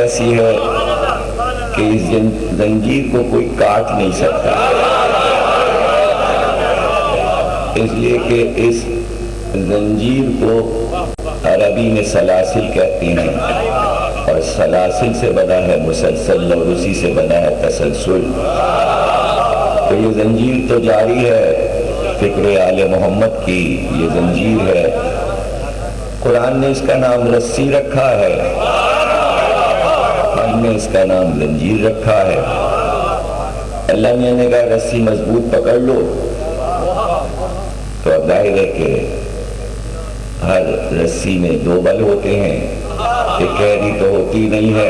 ایسی ہے کہ اس زنجیر کو کوئی کاٹ نہیں سکتا، اس لیے کہ اس زنجیر کو عربی میں سلاسل کہتے ہیں، اور سلاسل سے بنا ہے مسلسل، اور اسی سے بنا ہے تسلسل۔ تو یہ زنجیر تو جاری ہے، فکر آل محمد کی یہ زنجیر ہے۔ قرآن نے اس کا نام رسی رکھا ہے، ہم نے اس کا نام زنجیر رکھا ہے۔ اللہ میاں نے کہا رسی مضبوط پکڑ لو، تو اب ظاہر ہے کہ ہر رسی میں دو بل ہوتے ہیں، ایک گہری تو ہوتی نہیں ہے،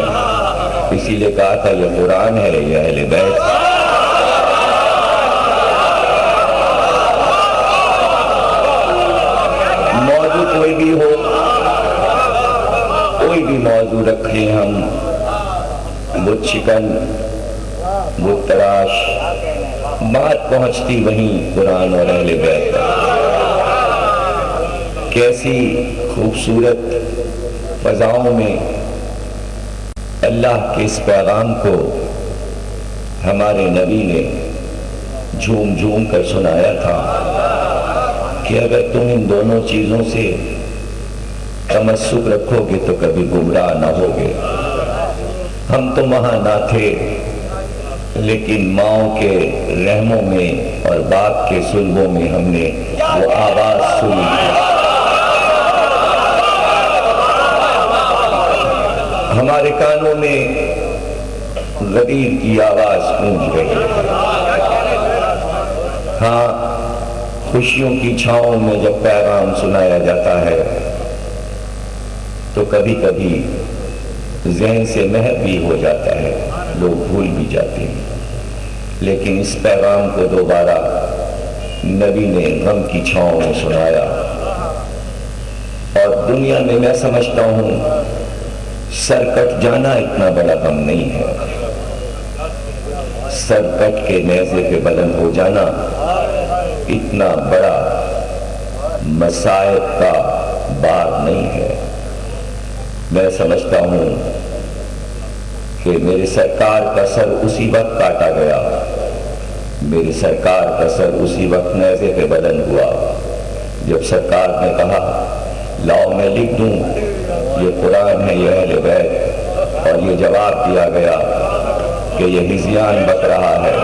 اسی لیے کہا تھا یہ قرآن ہے، یہ اہل بیت ہے۔ موضوع کوئی بھی ہو، کوئی بھی موضوع رکھیں ہم، بت شکن، بت تراش، بات پہنچتی وہیں قرآن اور اہل بیت۔ کیسی خوبصورت فضاؤں میں اللہ کے اس پیغام کو ہمارے نبی نے جھوم جھوم کر سنایا تھا کہ اگر تم ان دونوں چیزوں سے تمسک رکھو گے تو کبھی گمراہ نہ ہوگے۔ ہم تو وہاں نہ تھے، لیکن ماؤں کے رحموں میں اور باپ کے سلبوں میں ہم نے وہ آواز سنی تھی۔ ہمارے کانوں میں غدیر کی آواز گونج رہی ہے۔ ہاں، خوشیوں کی چھاؤں میں جب پیغام سنایا جاتا ہے تو کبھی کبھی ذہن سے محو بھی ہو جاتا ہے، لوگ بھول بھی جاتے ہیں، لیکن اس پیغام کو دوبارہ نبی نے غم کی چھاؤں میں سنایا۔ اور دنیا میں میں سمجھتا ہوں سر کٹ جانا اتنا بڑا غم نہیں ہے، سر کٹ کے نیزے پہ بلند ہو جانا اتنا بڑا مصائب کا بار نہیں ہے۔ میں سمجھتا ہوں کہ میرے سرکار کا سر اسی وقت کاٹا گیا، میرے سرکار کا سر اسی وقت نیزے پہ بلند ہوا جب سرکار نے کہا لاؤ میں لکھ دوں یہ قرآن ہے، یہ اہل بیت، اور یہ جواب دیا گیا کہ یہ ہذیان بک رہا ہے۔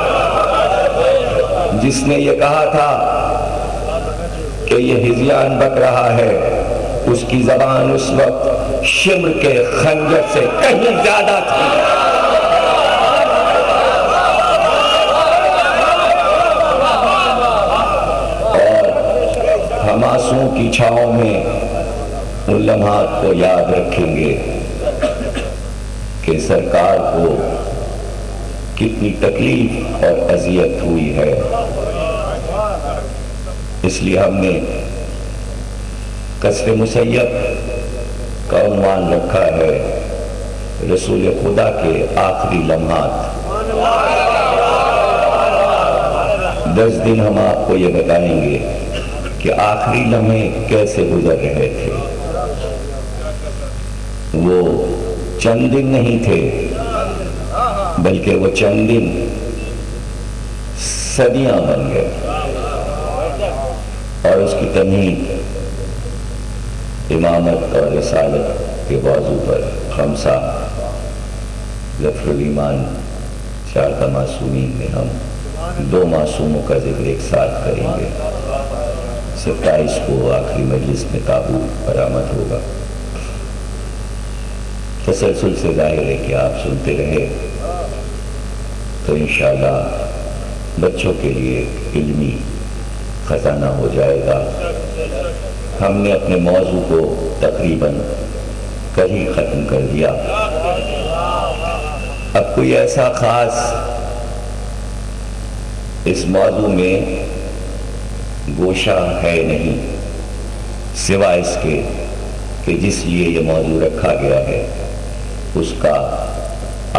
جس نے یہ کہا تھا کہ یہ ہذیان بک رہا ہے، اس کی زبان اس وقت شمر کے خنجر سے کہیں زیادہ تھی۔ اور ہم آنسوؤں کی چھاؤں میں ان لمحات کو یاد رکھیں گے کہ سرکار کو کتنی تکلیف اور اذیت ہوئی ہے۔ اس لیے ہم نے قصر مسیب کا عنوان رکھا ہے رسول خدا کے آخری لمحات۔ 10 دن ہم آپ کو یہ بتائیں گے کہ آخری لمحے کیسے گزر رہے تھے۔ وہ چند دن نہیں تھے، بلکہ وہ چند دن صدیاں بن گئے، اور اس کی تمہید امامت اور رسالت کے بازو پر خمسہ ظفر الایمان 4 معصومین میں ہم 2 معصوموں کا ذکر ایک ساتھ کریں گے۔ 27 کو آخری مجلس میں تابوت برآمد ہوگا۔ تسلسل سے ظاہر ہے کہ آپ سنتے رہے تو انشاءاللہ بچوں کے لیے علمی خزانہ ہو جائے گا۔ ہم نے اپنے موضوع کو تقریباً کل ہی ختم کر دیا۔ اب کوئی ایسا خاص اس موضوع میں گوشہ ہے نہیں، سوائے اس کے کہ جس لیے یہ موضوع رکھا گیا ہے اس کا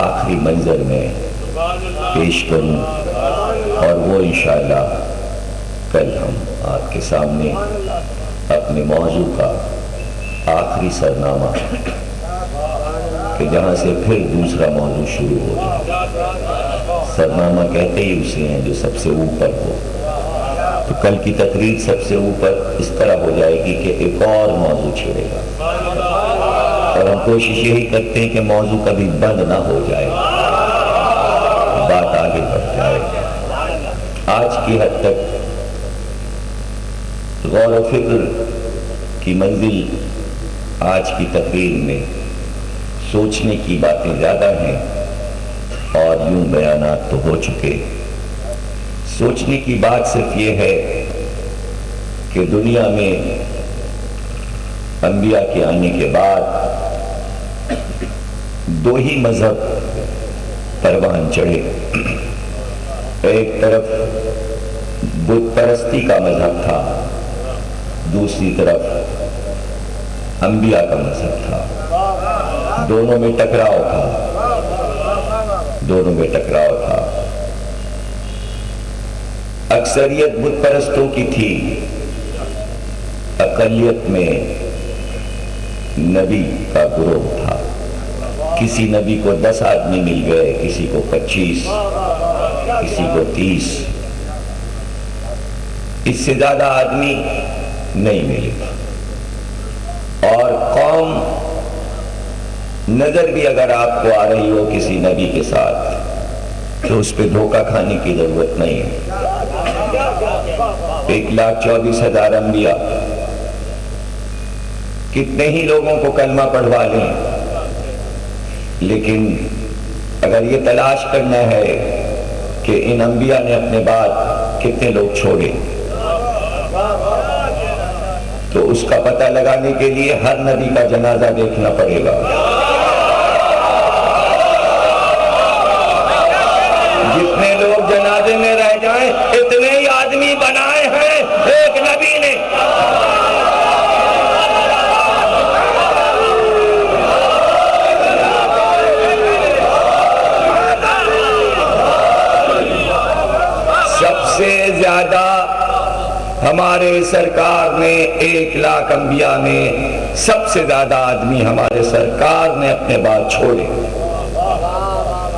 آخری منظر میں پیش کروں، اور وہ انشاءاللہ کل ہم آپ کے سامنے اپنے موضوع کا آخری سرنامہ کہ جہاں سے پھر دوسرا موضوع شروع ہو جائے۔ سرنامہ کہتے ہی اسے ہیں جو سب سے اوپر ہو۔ تو کل کی تقریر سب سے اوپر اس طرح ہو جائے گی کہ ایک اور موضوع چھڑے گا، اور ہم کوشش یہی کرتے ہیں کہ موضوع کبھی بند نہ ہو جائے، بات آگے بڑھ جائے۔ آج کی حد تک غور و فکر کی منزل آج کی تقریر میں سوچنے کی باتیں زیادہ ہیں، اور یوں بیانات تو ہو چکے۔ سوچنے کی بات صرف یہ ہے کہ دنیا میں انبیاء کے آنے کے بعد دو ہی مذہب پروان چڑھے۔ ایک طرف بت پرستی کا مذہب تھا، دوسری طرف انبیاء کا مذہب تھا۔ دونوں میں ٹکراؤ تھا۔ اکثریت بت پرستوں کی تھی، اقلیت میں نبی کا گروہ تھا۔ کسی نبی کو 10 آدمی مل گئے، کسی کو 25، کسی کو 30، اس سے زیادہ آدمی نہیں ملے۔ اور قوم نظر بھی اگر آپ کو آ رہی ہو کسی نبی کے ساتھ تو اس پہ دھوکہ کھانے کی ضرورت نہیں ہے۔ 1,24,000 انبیاء کتنے ہی لوگوں کو کلمہ پڑھوا لیں، لیکن اگر یہ تلاش کرنا ہے کہ ان انبیاء نے اپنے بعد کتنے لوگ چھوڑے، تو اس کا پتہ لگانے کے لیے ہر نبی کا جنازہ دیکھنا پڑے گا۔ جتنے لوگ جنازے میں رہ جائیں اتنے ہی آدمی بنائے ہیں ایک نبی نے۔ سب سے زیادہ ہمارے سرکار نے 1,00,000 انبیاء میں سب سے زیادہ آدمی ہمارے سرکار نے اپنے بعد چھوڑے۔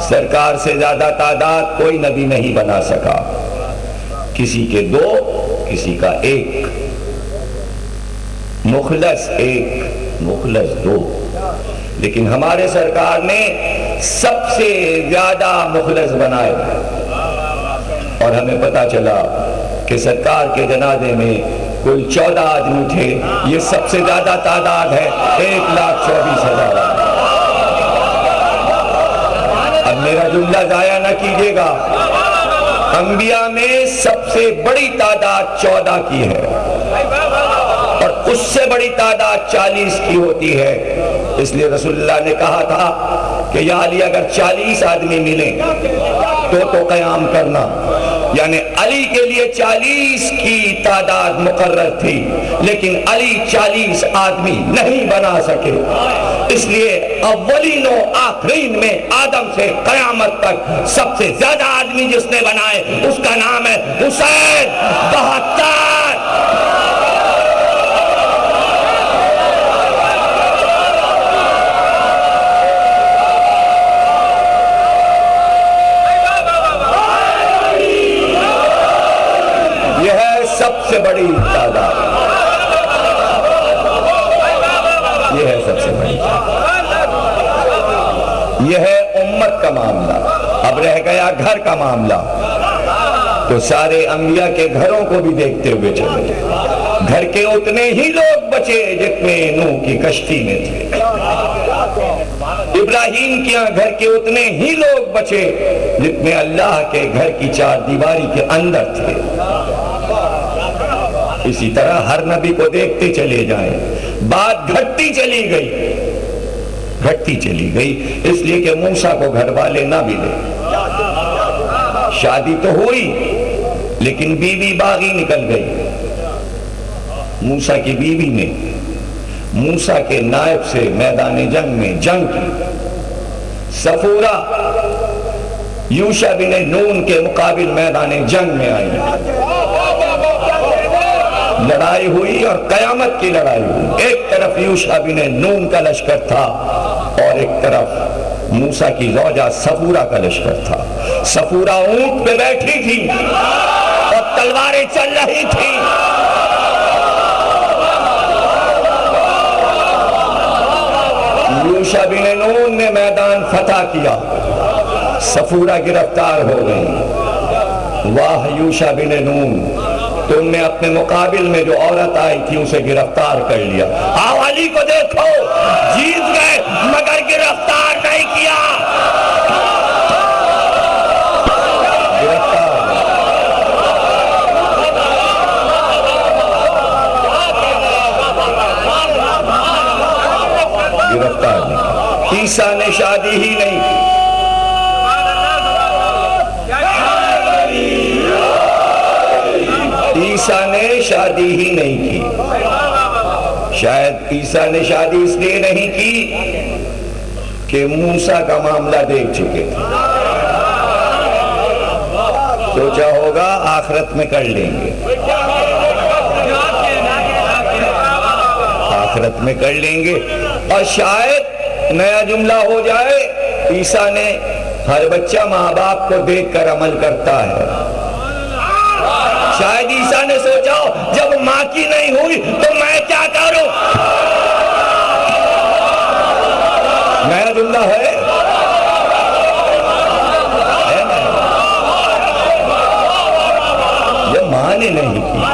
سرکار سے زیادہ تعداد کوئی نبی نہیں بنا سکا، کسی کے 2، کسی کا 1، مخلص 1، مخلص 2، لیکن ہمارے سرکار نے سب سے زیادہ مخلص بنائے۔ اور ہمیں پتہ چلا کہ سرکار کے جنازے میں کل 14 آدمی تھے، یہ سب سے زیادہ تعداد ہے، 1,24,000۔ اب میرا جملہ ضائع نہ کیجیے گا، انبیاء میں سب سے بڑی تعداد 14 کی ہے، اور اس سے بڑی تعداد 40 کی ہوتی ہے۔ اس لیے رسول اللہ نے کہا تھا کہ یا علی اگر 40 آدمی ملیں تو قیام کرنا، یعنی علی کے لیے 40 کی تعداد مقرر تھی، لیکن علی 40 آدمی نہیں بنا سکے۔ اس لیے اولین و آخرین میں آدم سے قیامت تک سب سے زیادہ آدمی جس نے بنائے اس کا نام ہے حسین 72۔ سب سے بڑی تعداد، یہ ہے سب سے بڑی تعداد۔ یہ ہے امت کا معاملہ۔ اب رہ گیا گھر کا معاملہ، تو سارے انبیاء کے گھروں کو بھی دیکھتے ہوئے چلے۔ گھر کے اتنے ہی لوگ بچے جتنے نوح کی کشتی میں تھے۔ ابراہیم کے یہاں گھر کے اتنے ہی لوگ بچے جتنے اللہ کے گھر کی 4 دیواری کے اندر تھے۔ اسی طرح ہر نبی کو دیکھتے چلے جائیں، بات گھٹتی چلی گئی، اس لیے کہ موسیٰ کو گھر والے نہ ملے۔ شادی تو ہوئی لیکن بیوی باغی نکل گئی۔ موسیٰ کی بیوی نے موسیٰ کے نائب سے میدان جنگ میں جنگ کی۔ صفورہ یوشع بن نون کے مقابل میدان جنگ میں آئی۔ لڑائی ہوئی اور قیامت کی لڑائی ہوئی. ایک طرف یوشع بن نون کا لشکر تھا اور ایک طرف موسیٰ کی زوجہ صفورہ کا لشکر تھا. صفورہ اونٹ پہ بیٹھی تھی اور تلواریں چل رہی تھی. یوشع بن نون نے میدان فتح کیا, صفورہ گرفتار ہو گئی. واہ یوشع بن نون, تم نے اپنے مقابل میں جو عورت آئی تھی اسے گرفتار کر لیا. علی کو دیکھو, جیت گئے مگر گرفتار نہیں کیا. گرفتار نہیں. عیسیٰ نے شادی ہی نہیں کی. عیسیٰ نے شادی ہی نہیں کی. شاید عیسیٰ نے شادی اس لیے نہیں کی کہ موسیٰ کا معاملہ دیکھ چکے تھے. سوچا ہوگا آخرت میں کر لیں گے, آخرت میں کر لیں گے. اور شاید نیا جملہ ہو جائے, عیسیٰ نے ہر بچہ ماں باپ کو دیکھ کر عمل کرتا ہے. شاید عیسیٰ نے سوچا جب ماں کی نہیں ہوئی تو میں کیا کروں. نیا جملہ ہے نا, جب ماں نے نہیں کی.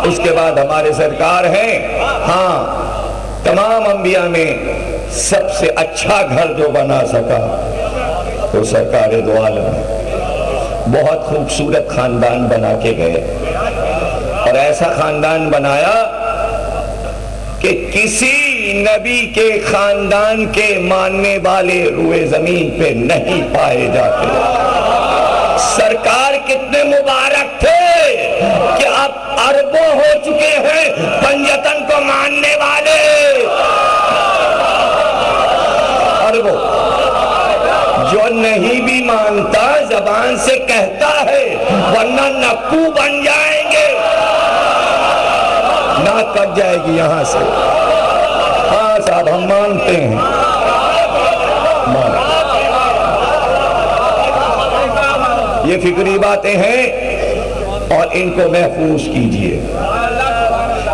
اس کے بعد ہمارے سرکار ہیں. ہاں, تمام انبیاء میں سب سے اچھا گھر جو بنا سکا تو سرکار دو عالم, بہت خوبصورت خاندان بنا کے گئے. اور ایسا خاندان بنایا کہ کسی نبی کے خاندان کے ماننے والے روئے زمین پہ نہیں پائے جاتے. سرکار کتنے مبارک تھے کہ اب اربوں ہو چکے ہیں پنجتن کو ماننے والے. اربوں. جو نہیں بھی مانتا زبان سے کہتا ہے, ورنہ نکو بن جائیں گے, ناک کٹ جائے گی یہاں سے. ہاں صاحب ہم مانتے ہیں. یہ فکری باتیں ہیں اور ان کو محفوظ کیجئے.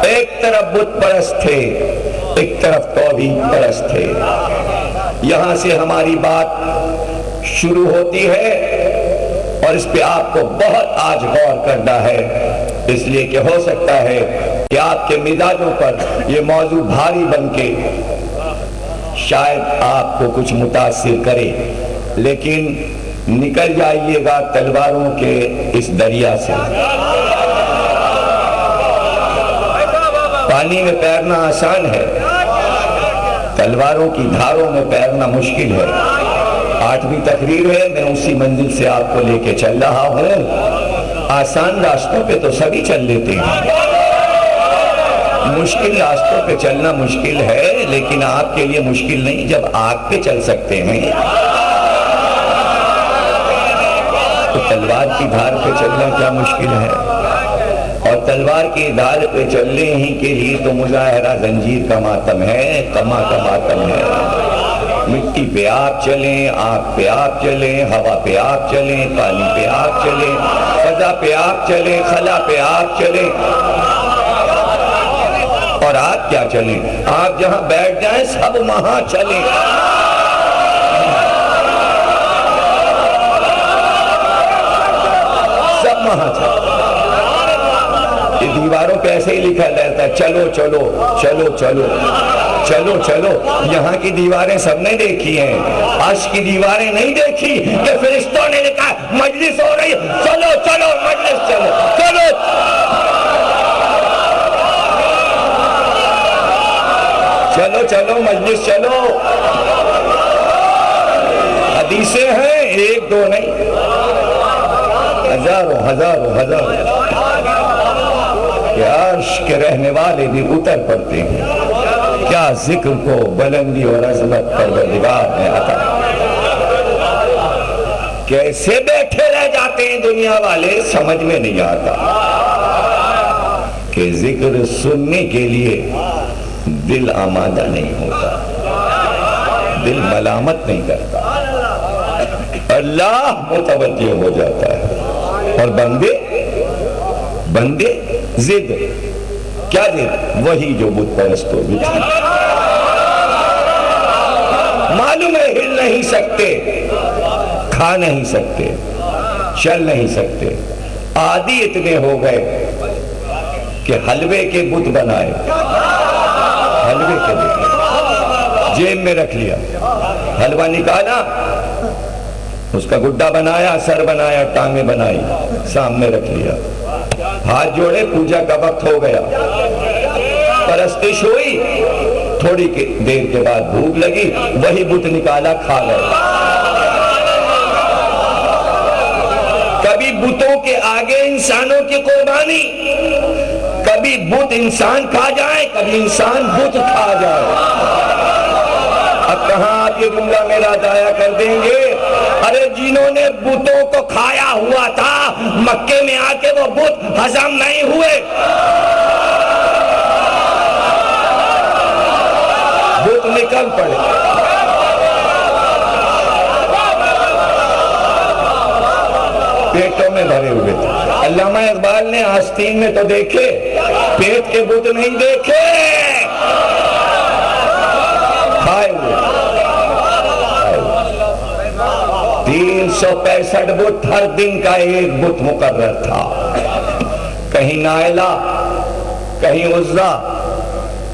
ایک طرف بت پرست تھے, ایک طرف توحید پرست تھے. یہاں سے ہماری بات شروع ہوتی ہے اور اس پہ آپ کو بہت آج غور کرنا ہے, اس لیے کہ ہو سکتا ہے کہ آپ کے مزاجوں پر یہ موضوع بھاری بن کے شاید آپ کو کچھ متاثر کرے. لیکن نکل جائیے گا تلواروں کے اس دریا سے. پانی میں تیرنا آسان ہے, تلواروں کی دھاروں میں تیرنا مشکل ہے. 8ویں تقریر ہے, میں اسی منزل سے آپ کو لے کے چل رہا ہوں. آسان راستوں پہ تو سبھی چل لیتے ہیں, مشکل راستوں پہ چلنا مشکل ہے, لیکن آپ کے لیے مشکل نہیں جب آگ پہ چل سکتے ہیں. تو تلوار کی دھار پہ چلنا کیا مشکل ہے. اور تلوار کی دھار پہ چلنے ہی کے لیے تو مظاہرہ زنجیر کا ماتم ہے, کما کا ماتم ہے. مٹی پہ آپ چلیں, آگ پہ آپ چلیں, ہوا پہ آپ چلیں, پانی پہ آپ چلیں, فضا پہ آپ چلیں, خلا پہ آپ چلیں. اور آپ کیا چلیں, آپ جہاں بیٹھ جائیں سب وہاں چلیں. سب وہاں چلیں. یہ دیواروں پہ ایسے ہی لکھا رہتا ہے, چلو چلو چلو چلو چلو چلو. یہاں کی دیواریں سب نے دیکھی ہیں, عرش کی دیواریں نہیں دیکھی کہ فرشتوں نے لکھا مجلس ہو رہی, چلو چلو مجلس چلو چلو. چلو چلو مجلس چلو. حدیثیں ہیں, ایک دو نہیں, ہزاروں ہزاروں ہزاروں. کہ عرش کے رہنے والے بھی اتر پڑتے ہیں. کیا ذکر کو بلندی اور عظمت پروردگار نے عطا کہ کیسے بیٹھے رہ جاتے ہیں دنیا والے، سمجھ میں نہیں آتا کہ ذکر سننے کے لیے دل آمادہ نہیں ہوتا، دل ملامت نہیں کرتا، اللہ متوجہ ہو جاتا ہے، اور بندے ضد، کیا ضد؟ وہی جو بت پرستوں بھی تھی، معلوم ہے ہل نہیں سکتے، کھا نہیں سکتے، چل نہیں سکتے، عادی اتنے ہو گئے کہ حلوے کے بت بنائے، حلوے کے بت جیب میں رکھ لیا، حلوہ نکالا، اس کا گڈا بنایا، سر بنایا، ٹانگیں بنائی، سامنے رکھ لیا، ہاتھ جوڑے، پوجا کا وقت ہو گیا، پرستش ہوئی، تھوڑی دیر کے بعد بھوک لگی، وہی بت نکالا، کھا گئے۔ کبھی بتوں کے آگے انسانوں کی قربانی، کبھی بت انسان کھا جائے، کبھی انسان بت کھا جائے۔ اب کہاں آپ یہ جملہ میرا ضائع کر دیں گے؟ ارے جنہوں نے بتوں کو کھایا ہوا تھا، مکے میں آ کے وہ بت ہضم نہیں ہوئے، بت نکل پڑے۔ پیٹوں میں بھرے ہوئے تھے۔ علامہ اقبال نے آستین میں تو دیکھے، پیٹ کے بت نہیں دیکھے، کھائے ہوئے 365 بت، ہر دن کا ایک بت مقرر تھا، کہیں نائلہ، کہیں عزا،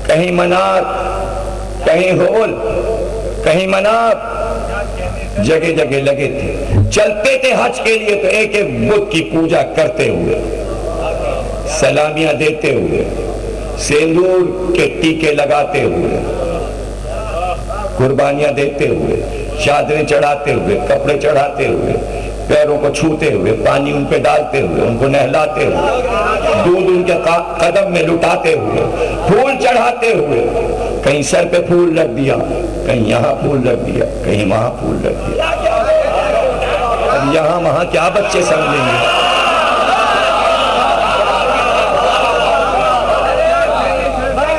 کہیں منات، کہیں ہول، کہیں منات، جگہ جگہ لگے تھے۔ چلتے تھے حج کے لیے تو ایک ایک بت کی پوجا کرتے ہوئے، سلامیاں دیتے ہوئے، سندور کے ٹیکے لگاتے ہوئے، قربانیاں دیتے ہوئے، چادریں چڑھاتے ہوئے، کپڑے چڑھاتے ہوئے، پیروں کو چھوتے ہوئے، پانی ان پہ ڈالتے ہوئے، ان کو نہلاتے ہوئے، دودھ ان کے قدم میں لٹاتے ہوئے، پھول چڑھاتے ہوئے، کہیں سر پہ پھول رکھ دیا، کہیں یہاں پھول رکھ دیا، کہیں وہاں پھول رکھ دیا۔ اب یہاں وہاں کیا بچے سمجھیں گے؟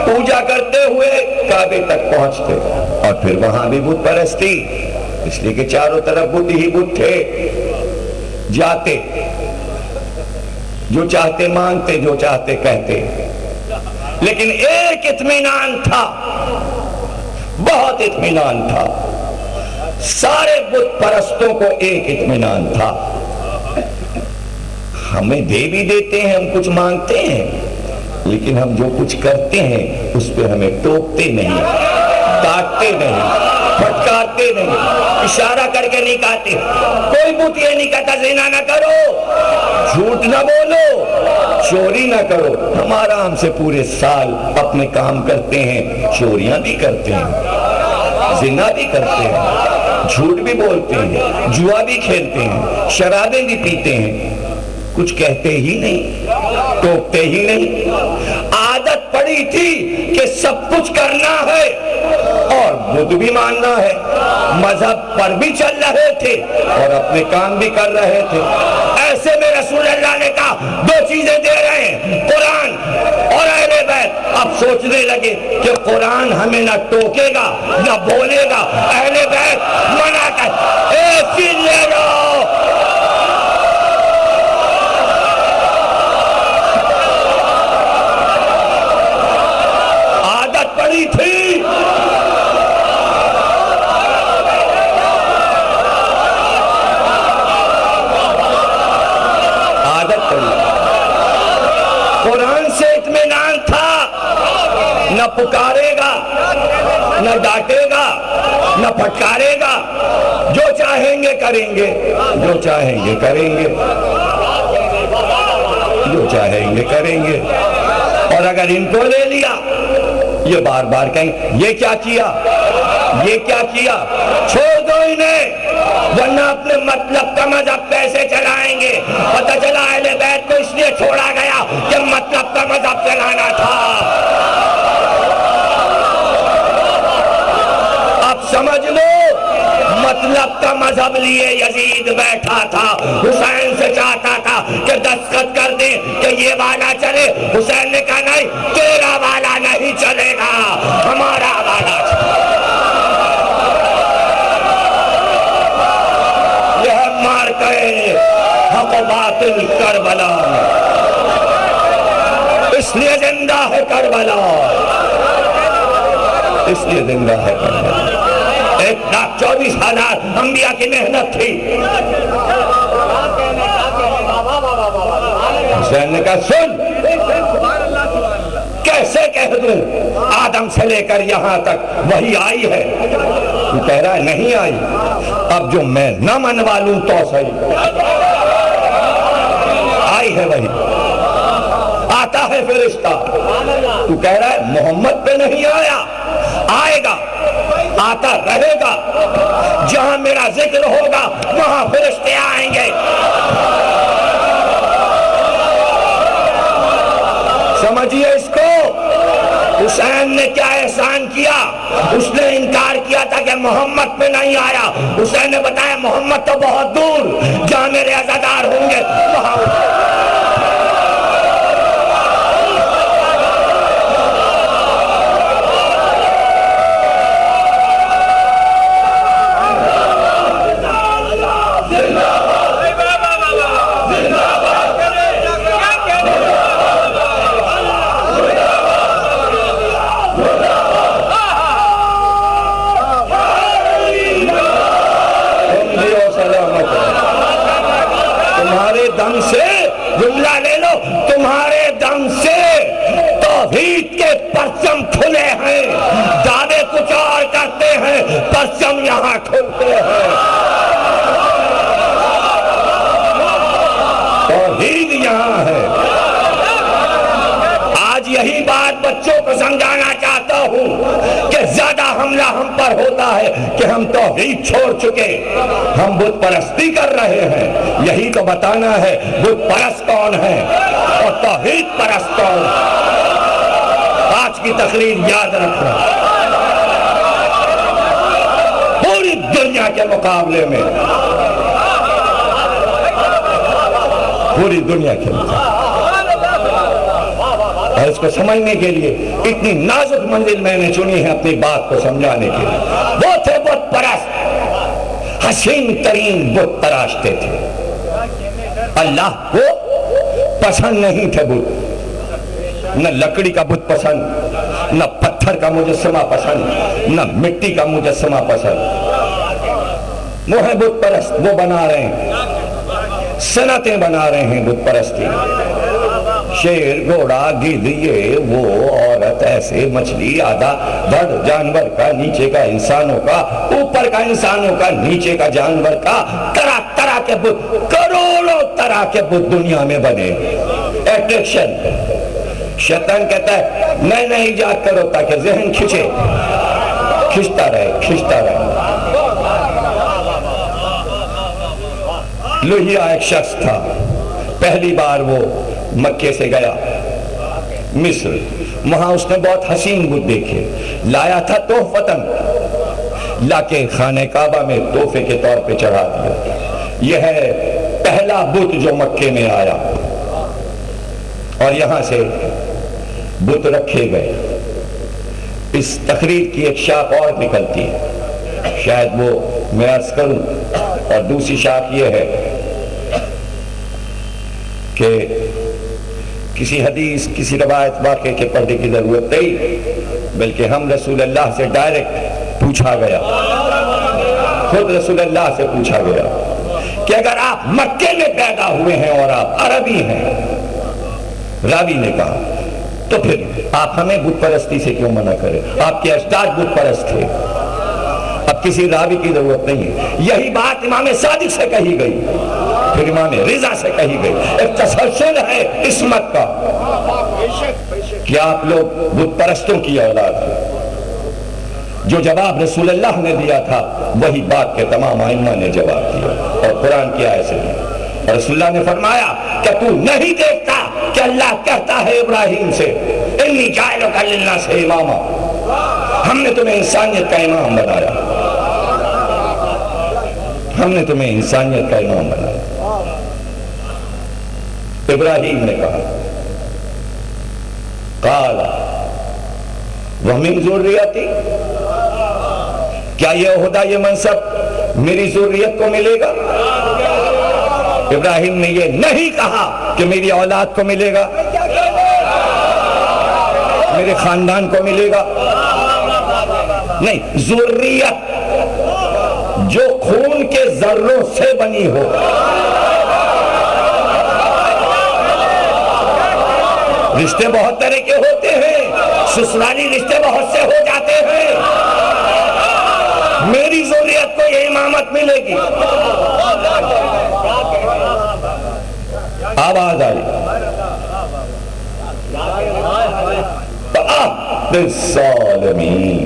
پوجا کرتے ہوئے کعبے تک پہنچتے، اور پھر وہاں بھی بت پرستی، اس لیے کہ چاروں طرف بت ہی بت تھے۔ جاتے، جو چاہتے مانگتے، جو چاہتے کہتے، لیکن ایک اطمینان تھا، بہت اطمینان تھا، سارے بت پرستوں کو ایک اطمینان تھا، ہمیں دے بھی دیتے ہیں، ہم کچھ مانگتے ہیں، لیکن ہم جو کچھ کرتے ہیں اس پہ ہمیں ٹوکتے نہیں، ڈانٹتے نہیں، پھٹکارتے نہیں، اشارہ کر کے نہیں کہتے۔ کوئی بت یہ نہیں کہتا زنا نہ کرو، جھوٹ نہ بولو، چوری نہ کرو۔ ہم آرام سے پورے سال اپنے کام کرتے ہیں، چوریاں بھی کرتے ہیں، زنا بھی کرتے ہیں، جھوٹ بھی بولتے ہیں، جوا بھی کھیلتے ہیں، شرابیں بھی پیتے ہیں، کچھ کہتے ہی نہیں، ٹوکتے ہی نہیں۔ عادت پڑی تھی کہ سب کچھ کرنا ہے اور بدھ بھی ماننا ہے، مذہب پر بھی چل رہے تھے اور اپنے کام بھی کر رہے تھے۔ ایسے میں رسول اللہ نے کہا دو چیزیں دے رہے ہیں، قرآن اور اہل بیت۔ اب سوچنے لگے کہ قرآن ہمیں نہ ٹوکے گا نہ بولے گا، اہل بیت منع کر ایک چیز لے لو۔ عادت پڑی تھی، عادت پڑی، قرآن سے اطمینان تھا، نہ پکارے گا، نہ ڈانٹے گا، نہ پھٹکارے گا، جو چاہیں گے کریں گے، جو چاہیں گے کریں گے، جو چاہیں گے کریں گے۔ اور اگر ان کو لے لیا، یہ بار بار کہیں یہ کیا کیا، یہ کیا کیا، چھوڑ دو انہیں، ورنہ اپنے مطلب کا مذہب کیسے چلائیں گے۔ پتہ چلا اہل بیت کو اس لیے چھوڑا گیا کہ مطلب کا مذہب چلانا تھا۔ اب سمجھ لو، مطلب کا مذہب لیے یزید بیٹھا تھا، حسین سے چاہتا تھا کہ دستخط کر دیں کہ یہ والا چلے، حسین نے کہا نہیں، تیرا والا نہیں چلے گا، ہمارا والا چلے گا۔ یہ مارکہ حق و باطل کربلا، اس لیے زندہ ہے کربلا، اس لیے زندہ ہے کربلا۔ 1,24,000 انبیاء کی محنت تھی۔ حسین نے کہا سن، کیسے کہہ دوں، آدم سے لے کر یہاں تک وہی آئی ہے؟ وہ کہہ رہا ہے نہیں آئی، اب جو میں نہ منوا لوں تو صحیح، آئی ہے وہی، آتا ہے فرشتہ۔ تو کہہ رہا ہے محمد پہ نہیں آیا، آئے گا، آتا رہے گا، جہاں میرا ذکر ہوگا وہاں فرشتے آئیں گے۔ سمجھیے اس کو، حسین نے کیا احسان کیا؟ اس نے انکار کیا تھا کہ محمد پہ نہیں آیا، حسین نے بتایا محمد تو بہت دور، جہاں میرے عزادار ہوں گے وہاں دم سے، جملہ لے لو، تمہارے دم سے توحید کے پرچم کھلے ہیں، دعوے کچھ اور کرتے ہیں، پرچم یہاں کھلتے ہیں، توحید یہاں ہے۔ آج یہی بات بچوں کو سمجھانا چاہتا ہوں کہ زیادہ حملہ ہم پر ہوتا ہے کہ ہم توحید چھوڑ چکے، ہم بت پرستی کر رہے ہیں۔ یہی تو بتانا ہے بت پرست کون ہے اور توحید پرست کون ہے۔ آج کی تقریر یاد رکھنا، پوری دنیا کے مقابلے میں، پوری دنیا کے مقابلے، اور اس کو سمجھنے کے لیے اتنی نازک منزل میں نے چنی ہے اپنی بات کو سمجھانے کے لیے۔ وہ تھے بت پرست، حسین ترین بت تراشتے تھے، اللہ کو پسند نہیں تھے بت، نہ لکڑی کا بت پسند، نہ پتھر کا مجسمہ پسند، نہ مٹی کا مجسمہ پسند۔ وہ ہے بت پرست، وہ بنا رہے ہیں، صنعتیں بنا رہے ہیں بت پرستی، شیر، گھوڑا، گدھ، یہ وہ، عورت، ایسے، مچھلی، آدھا بڑھ جانور کا، نیچے کا انسانوں کا، اوپر کا انسانوں کا، نیچے کا جانور کا، طرح طرح کے بت، کروڑوں طرح کے بت دنیا میں بنے۔ ایٹریکشن، شیطان کہتا ہے میں نہ ایجاد کرو تاکہ ذہن کھچے، کھچتا رہے، کھچتا رہے۔ لوہیا ایک شخص تھا، پہلی بار وہ مکے سے گیا مصر، وہاں اس نے بہت حسین بت دیکھے، لایا تھا تحفتاً، لا کے خانہ کعبہ میں تحفے کے طور پہ چڑھا دیا۔ یہ ہے پہلا بت جو مکے میں آیا، اور یہاں سے بت رکھے گئے۔ اس تقریر کی ایک شاخ اور نکلتی ہے، شاید وہ میں عرض کروں، اور دوسری شاخ یہ ہے کہ کسی حدیث، کسی روایت واقعے کے پڑھنے کی ضرورت نہیں، بلکہ ہم رسول اللہ سے ڈائریکٹ پوچھا گیا، خود رسول اللہ سے پوچھا گیا کہ اگر آپ مکے میں پیدا ہوئے ہیں اور آپ عربی ہیں، راوی نے کہا، تو پھر آپ ہمیں بت پرستی سے کیوں منع کریں؟ آپ کے اجداد بت پرست تھے، اب کسی راوی کی ضرورت نہیں ہے۔ یہی بات امام صادق سے کہی گئی، پھر امام رضا سے کہی گئی۔ ایک تسلسل ہے عصمت کا کہ آپ لوگ بت پرستوں کی اولاد ہیں۔ جو جواب رسول اللہ نے دیا تھا وہی بات کے تمام ائمہ نے جواب دیا، اور قرآن کی آیت سے اور رسول اللہ نے فرمایا کہ تو نہیں دیکھتا کہ اللہ کہتا ہے ابراہیم سے انی جاعلک للناس اماما، ہم نے تمہیں انسانیت کا امام بنایا، ہم نے تمہیں انسانیت کا امام بنایا۔ ابراہیم نے کہا قال ومن ذریتی، کیا یہ عہدہ یہ منصب میری ذریت کو ملے گا؟ ابراہیم نے یہ نہیں کہا کہ میری اولاد کو ملے گا، میرے خاندان کو ملے گا، نہیں، ذریت جو خون کے ذروں سے بنی ہو۔ رشتے بہت طرح کے ہوتے ہیں، سسرالی رشتے بہت سے ہو جاتے ہیں، میری ذریت کو یہ امامت ملے گی۔ آواز آئی فَأَحْدِ الظَّالِمِينَ،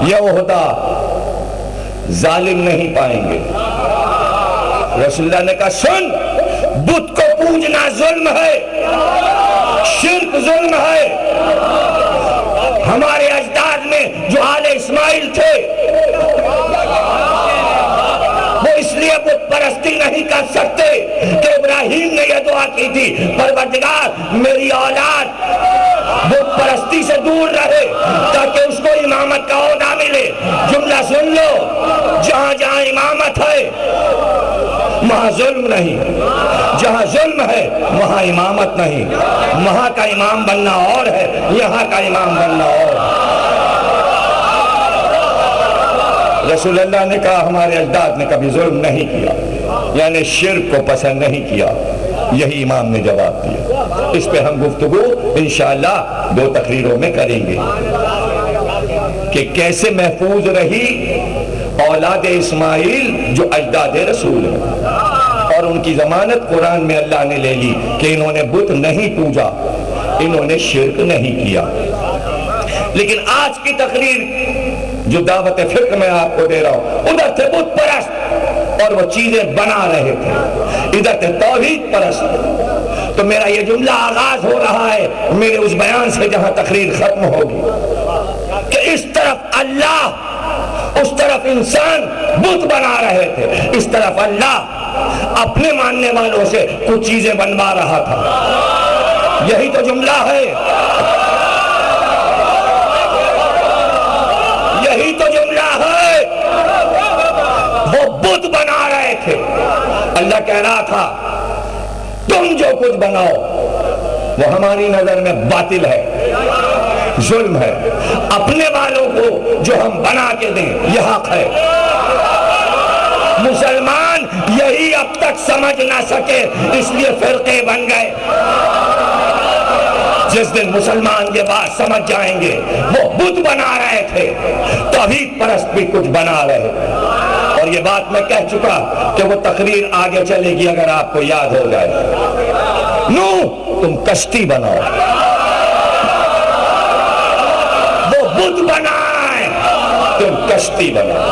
یہ عہدہ ظالم نہیں پائیں گے۔ رسول اللہ نے کہا سن، بت کو پوجنا ظلم ہے، شرک ظلم ہے۔ ہمارے اجداد میں جو آل اسماعیل تھے وہ اس لیے بت پرستی نہیں کر سکتے کہ ابراہیم نے یہ دعا کی تھی پروردگار میری اولاد بت پرستی سے دور رہے تاکہ اس کو امامت کا عہدہ ملے۔ جملہ سن لو، جہاں جہاں امامت ہے وہاں ظلم نہیں، جہاں ظلم ہے وہاں امامت نہیں۔ وہاں کا امام بننا اور ہے، یہاں کا امام بننا اور ہے۔ رسول اللہ نے کہا ہمارے اجداد نے کبھی ظلم نہیں کیا، یعنی شرک کو پسند نہیں کیا۔ یہی امام نے جواب دیا۔ اس پہ ہم گفتگو انشاءاللہ 2 تقریروں میں کریں گے کہ کیسے محفوظ رہی اولاد اسماعیل جو اجداد رسول ہیں، اور ان کی ضمانت قرآن میں اللہ نے لے لی کہ انہوں نے بت نہیں پوجا، انہوں نے شرک نہیں کیا۔ لیکن آج کی تقریر جو دعوت فقہ میں آپ کو دے رہا ہوں، ادھر تھے بت پرست اور وہ چیزیں بنا رہے تھے، ادھر تھے توحید پرست۔ تو میرا یہ جملہ آغاز ہو رہا ہے میرے اس بیان سے جہاں تقریر ختم ہوگی کہ اس طرف اللہ، اس طرف انسان بت بنا رہے تھے، اس طرف اللہ اپنے ماننے والوں سے کچھ چیزیں بنوا رہا تھا۔ یہی تو جملہ ہے، یہی تو جملہ ہے۔ وہ بت بنا رہے تھے، اللہ کہہ رہا تھا تم جو کچھ بناؤ وہ ہماری نظر میں باطل ہے، ظلم ہے، اپنے والوں کو جو ہم بنا کے دیں یہ حق ہے۔ مسلمان یہی اب تک سمجھ نہ سکے، اس لیے فرقے بن گئے۔ جس دن مسلمان یہ بات سمجھ جائیں گے، وہ بت بنا رہے تھے، توحید پرست بھی کچھ بنا رہے۔ اور یہ بات میں کہہ چکا کہ وہ تقریر آگے چلے گی اگر آپ کو یاد ہو جائے۔ نوح تم کشتی بناؤ، وہ بت بنائے، تم کشتی بناؤ،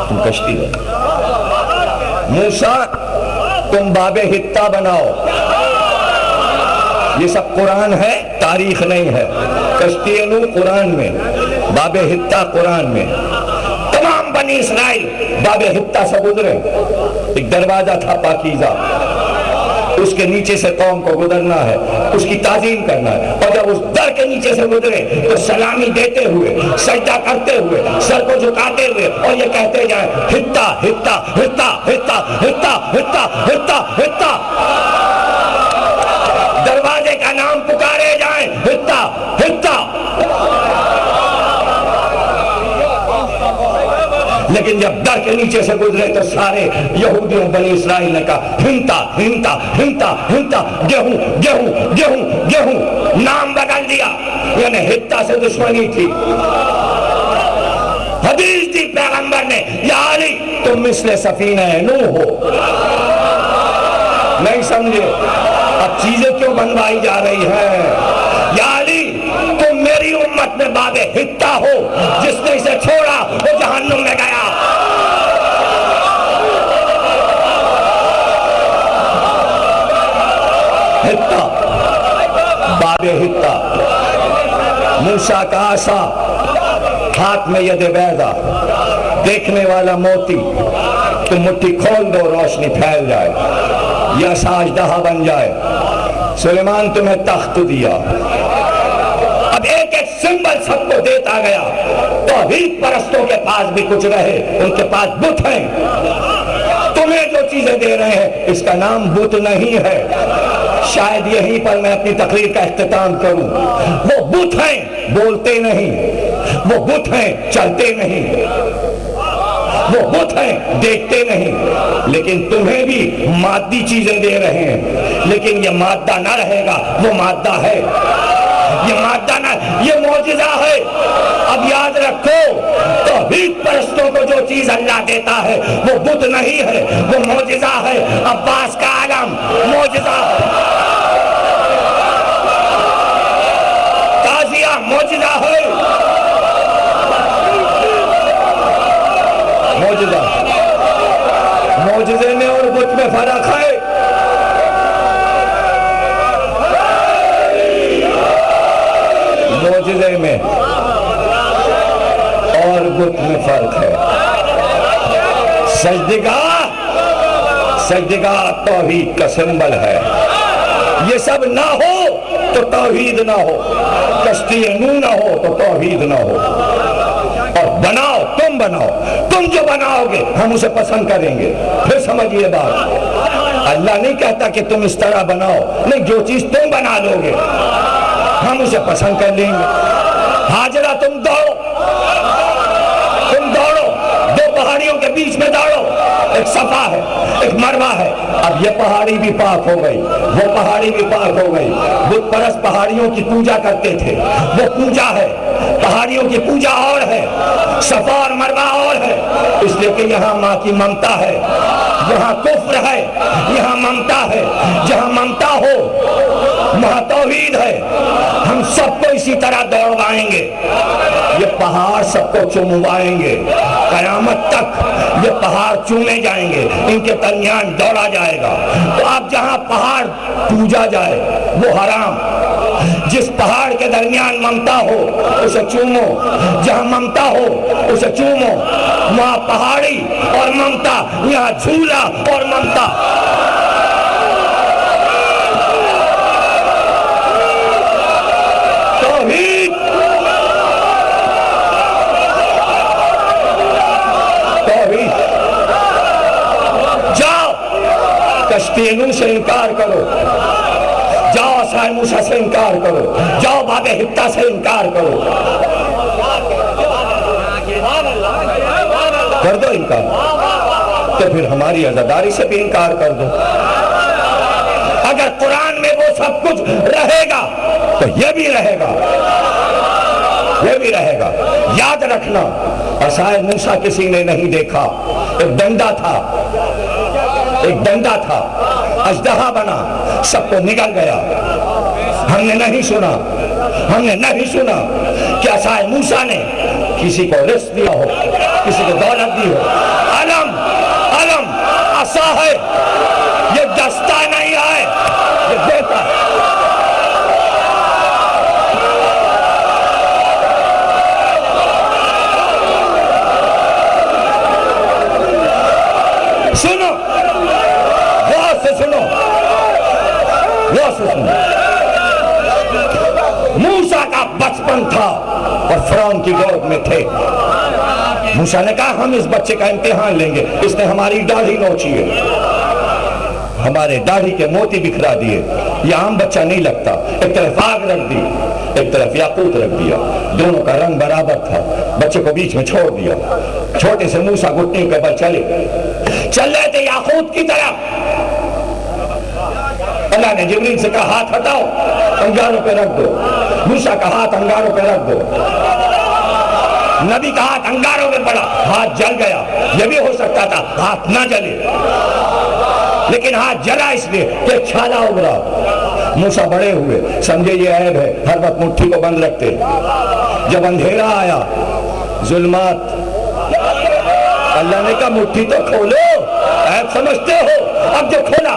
تم کشتی بناؤ۔ موسیٰ تم باب حتہ بناؤ۔ یہ سب قرآن ہے، تاریخ نہیں ہے۔ کشتی نوح قرآن میں، باب حتہ قرآن میں۔ تمام بنی اسرائیل باب حتہ سے گزرے، ایک دروازہ تھا پاکیزہ، اس کے نیچے سے قوم کو گزرنا ہے، اس کی تعظیم کرنا ہے، اور جب اس در کے نیچے سے گزرے تو سلامی دیتے ہوئے، سجدہ کرتے ہوئے، سر کو جھکاتے ہوئے، اور یہ کہتے جائیں حتہ حتہ حتہ حتہ حتہ حتہ حتہ حتہ، دروازے کا نام پکارے جائیں حتہ حتہ۔ لیکن جب در کے نیچے سے گزرے تو سارے یہودیوں بنی اسرائیل نے کہا ہنتا ہنتا ہنتا ہنتا، گیہوں گیہوں گیہوں گیہوں، نام بدل دیا، یعنی ہتا سے دشمنی تھی۔ حدیث دی پیغمبر نے یا علی تم مثل سفینہ نوح ہو۔ نہیں سمجھے؟ اب چیزیں کیوں بنوائی جا رہی ہیں؟ یا علی تم میری امت میں باب حتہ ہو، جس نے اسے چھوڑا وہ جہنم میں گیا۔ حتہ، باب حتہ، موسیٰ کا عصا، ہاتھ میں ید بیضا، دیکھنے والا موتی، تم مٹھی کھول دو روشنی پھیل جائے، یا ساجدہ بن جائے۔ سلیمان تمہیں تخت دیا، اب ایک ایک سمبل سب کو دیتا گیا۔ توحید پرستوں کے پاس بھی کچھ رہے، ان کے پاس بت ہیں۔ تمہیں جو چیزیں دے رہے ہیں اس کا نام بت نہیں ہے۔ شاید یہیں پر میں اپنی تقریر کا اختتام کروں۔ وہ بت ہیں، بولتے نہیں، وہ بت ہیں، چلتے نہیں، وہ بت ہیں، دیکھتے نہیں، لیکن تمہیں بھی مادی چیزیں دے رہے ہیں، لیکن یہ مادہ نہ رہے گا، وہ مادہ ہے، یہ مادہ نہ، یہ معجزہ ہے۔ اب یاد رکھو، توحید پرستوں کو جو چیز اللہ دیتا ہے وہ بت نہیں ہے، وہ معجزہ ہے۔ عباس کا عالم معجزہ ہے، تازیہ معجزہ ہے، معجزہ۔ معجزے میں اور بت میں فرق ہے۔ معجزے میں اور بت میں فرق ہے۔ سجدگاہ توحید کا سمبل ہے۔ یہ سب نہ ہو تو توحید نہ ہو، کشتی نو نہ ہو تو توحید نہ ہو۔ اور بناؤ، تم بناؤ، تم جو بناؤ گے ہم اسے پسند کریں گے۔ پھر سمجھئے بات، اللہ نہیں کہتا کہ تم اس طرح بناؤ، نہیں، جو چیز تم بنا لو گے ہم اسے پسند کر لیں گے۔ ہاجرہ تم دوڑو، دو پہاڑیوں کے بیچ میں دوڑو، ایک صفا ہے ایک مروہ ہے۔ اب یہ پہاڑی بھی پاک ہو گئی، وہ پہاڑی بھی پاک ہو گئی۔ بت پرست پہاڑیوں کی پوجا کرتے تھے، وہ پوجا ہے، پہاڑیوں کی پوجا اور ہے، صفا اور مروہ اور ہے، اس لیے کہ یہاں ماں کی ممتا ہے، یہاں کفر ہے، یہاں ممتا ہے۔ جہاں ممتا ہو وہاں توحید ہے۔ ہم سب کو اسی طرح دوڑوائیں گے، یہ پہاڑ سب کو چوموائیں گے، قیامت تک یہ پہاڑ چومے جائیں گے، ان کے درمیان دوڑا جائے گا۔ تو اب جہاں پہاڑ پوجا جائے وہ حرام، جس پہاڑ کے درمیان ممتا ہو اسے چومو، جہاں ممتا ہو اسے چومو۔ وہاں پہاڑی اور ممتا، یہاں جھولا اور ممتا۔ توحید، توحید۔ جاؤ کشتی نوح سے انکار کرو، جاؤ عصا موسیٰ سے انکار کرو، جاؤ باب حبتہ سے انکار کرو، کر دو انکار، تو پھر ہماری عزاداری سے بھی انکار کر دو۔ اگر قرآن میں وہ سب کچھ رہے گا تو یہ بھی رہے گا، یہ بھی رہے گا۔ یاد رکھنا، عصا موسیٰ کسی نے نہیں دیکھا، ایک ڈنڈا تھا، ایک ڈنڈا تھا، اژدہا بنا، سب کو نگل گیا۔ ہم نے نہیں سنا کہ عصا موسیٰ نے کسی کو رزق دیا ہو، کسی کو دولت دی ہو۔ علم عصا ہے، یہ دستہ نہیں ہے، یہ دیتا ہے۔ سنو، غور سے سنو، موسیٰ کا بچپن تھا اور فرعون کی گود میں تھے۔ موسیٰ نے کہا ہم اس بچے کا امتحان لیں گے، اس نے ہماری داڑھی نوچی ہے، ہمارے داڑھی کے موتی بکھرا دیے، یہ عام بچہ نہیں لگتا۔ ایک طرف آگ رکھ دی، ایک طرف یاقوت رکھ دیا، دونوں کا رنگ برابر تھا، بچے کو بیچ میں چھوڑ دیا۔ چھوٹے سے موسیٰ گھٹنے کے بل چل رہے تھے یاقوت کی طرف۔ اللہ نے جبریل سے کہا ہاتھ ہٹاؤ، انگاروں پہ رکھ دو۔ موسیٰ کا ہاتھ انگاروں پہ رکھ دو۔ نبی کا ہاتھ انگاروں میں پڑا، ہاتھ جل گیا۔ یہ بھی ہو سکتا تھا ہاتھ نہ جلے، لیکن ہاتھ جلا اس لیے کہ چھالا ابھرا۔ موسیٰ بڑے ہوئے، سمجھے یہ عیب ہے، ہر وقت مٹھی کو بند رکھتے۔ جب اندھیرا آیا، ظلمات، اللہ نے کہا مٹھی تو کھولو، عیب سمجھتے ہو؟ اب جو کھولا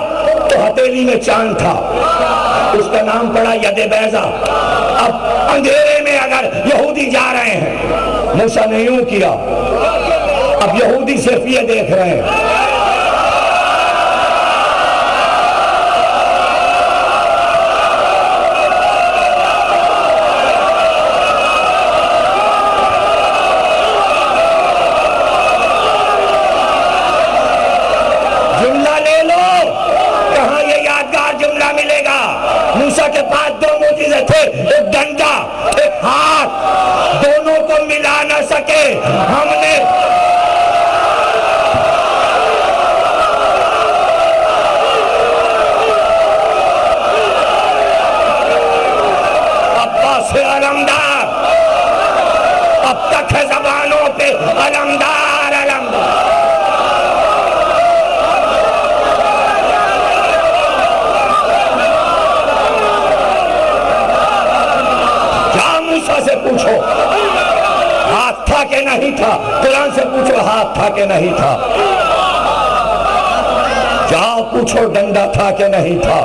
تو ہتھیلی میں چاند تھا، اس کا نام پڑا ید بیضا۔ اب اندھیرے میں اگر یہودی جا رہے ہیں، موسیٰ نے یوں کیا، اب یہودی صرف یہ دیکھ رہے ہیں جملہ لے لو، کہاں یہ یادگار جملہ ملے گا؟ موسیٰ کے پاس دو معجزے تھے، ایک ڈنڈا ایک ہاتھ، دونوں کو ملا نہ سکے۔ ہم نے عباس علمدار، اب تک ہے زبانوں پہ علمدار علمدار۔ موسیٰ سے پوچھو ہاتھ تھا کہ نہیں تھا، قرآن سے پوچھو ہاتھ تھا کہ نہیں تھا، جاؤ پوچھو ڈنڈا تھا کہ نہیں تھا،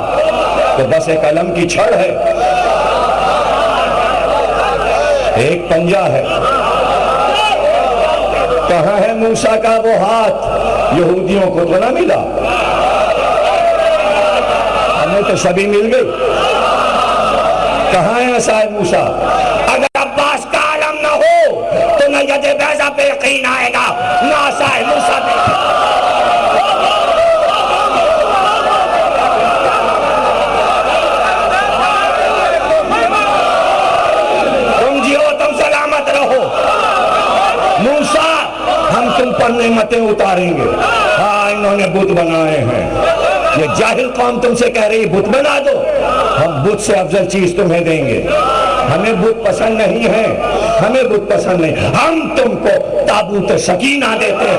تو بس ایک قلم کی چھڑ ہے، ایک پنجہ ہے۔ کہاں ہے موسیٰ کا وہ ہاتھ؟ یہودیوں کو تو نہ ملا، ہمیں تو سبھی مل گئی۔ کہاں ہے عصائے موسیٰ؟ اگر عباس کا علم نہ ہو تو نہ ید بیضا پہ یقین آئے گا، نہ عصائے موسیٰ پہ۔ تم جیو تم سلامت رہو۔ موسیٰ ہم تم پر نعمتیں اتاریں گے۔ ہاں انہوں نے بت بنائے ہیں، یہ جاہل قوم تم سے کہہ رہی بت بنا دو، ہم بت سے افضل چیز تمہیں دیں گے۔ ہمیں بت پسند نہیں ہے، ہمیں بت پسند نہیں، ہم تم کو تابوت سکینہ دیتے ہیں۔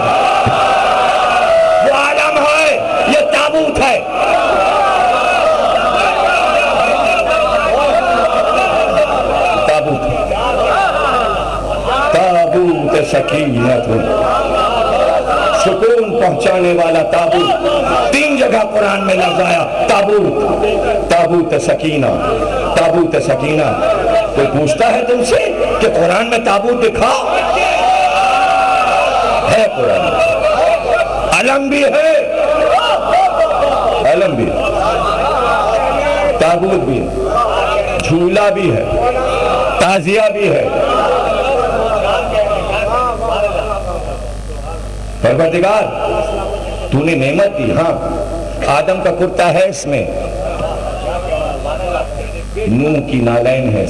وہ عالم ہے، یہ تابوت ہے۔ تابوت سکینہ، سکون پہنچانے والا تابوت۔ تین جگہ قرآن میں لفظ آیا تابوت، تابوت سکینہ، تابوت سکینہ۔ کوئی پوچھتا ہے تم سے کہ قرآن میں تابوت دکھاؤ؟ ہے قرآن، علم بھی ہے، علم بھی ہے، تابوت بھی ہے، جھولا بھی ہے، تعزیہ بھی ہے۔ پروردگار تو نے نعمت دی، ہاں آدم کا کرتا ہے اس میں، نوح کی نالین ہے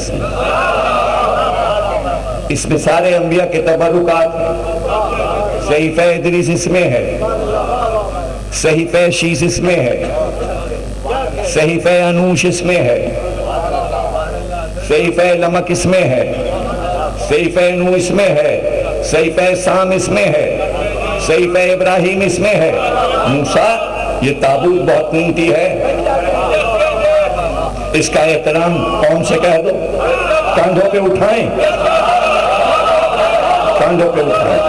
اس میں سارے انبیاء کے تبرکات ہیں۔ صحیفہ ادریس اس میں ہے، صحیفہ شیس اس میں ہے، صحیفہ انوش اس میں ہے، صحیفہ لمک اس میں ہے، صحیفہ نوح اس میں ہے، صحیفہ سام اس میں ہے، صحیفہ ابراہیم اس میں ہے۔ موسیٰ یہ تابوت بہت قیمتی ہے، اس کا احترام قوم سے کہہ دو، کاندھوں پہ اٹھائیں، کاندھوں پہ اٹھائیں۔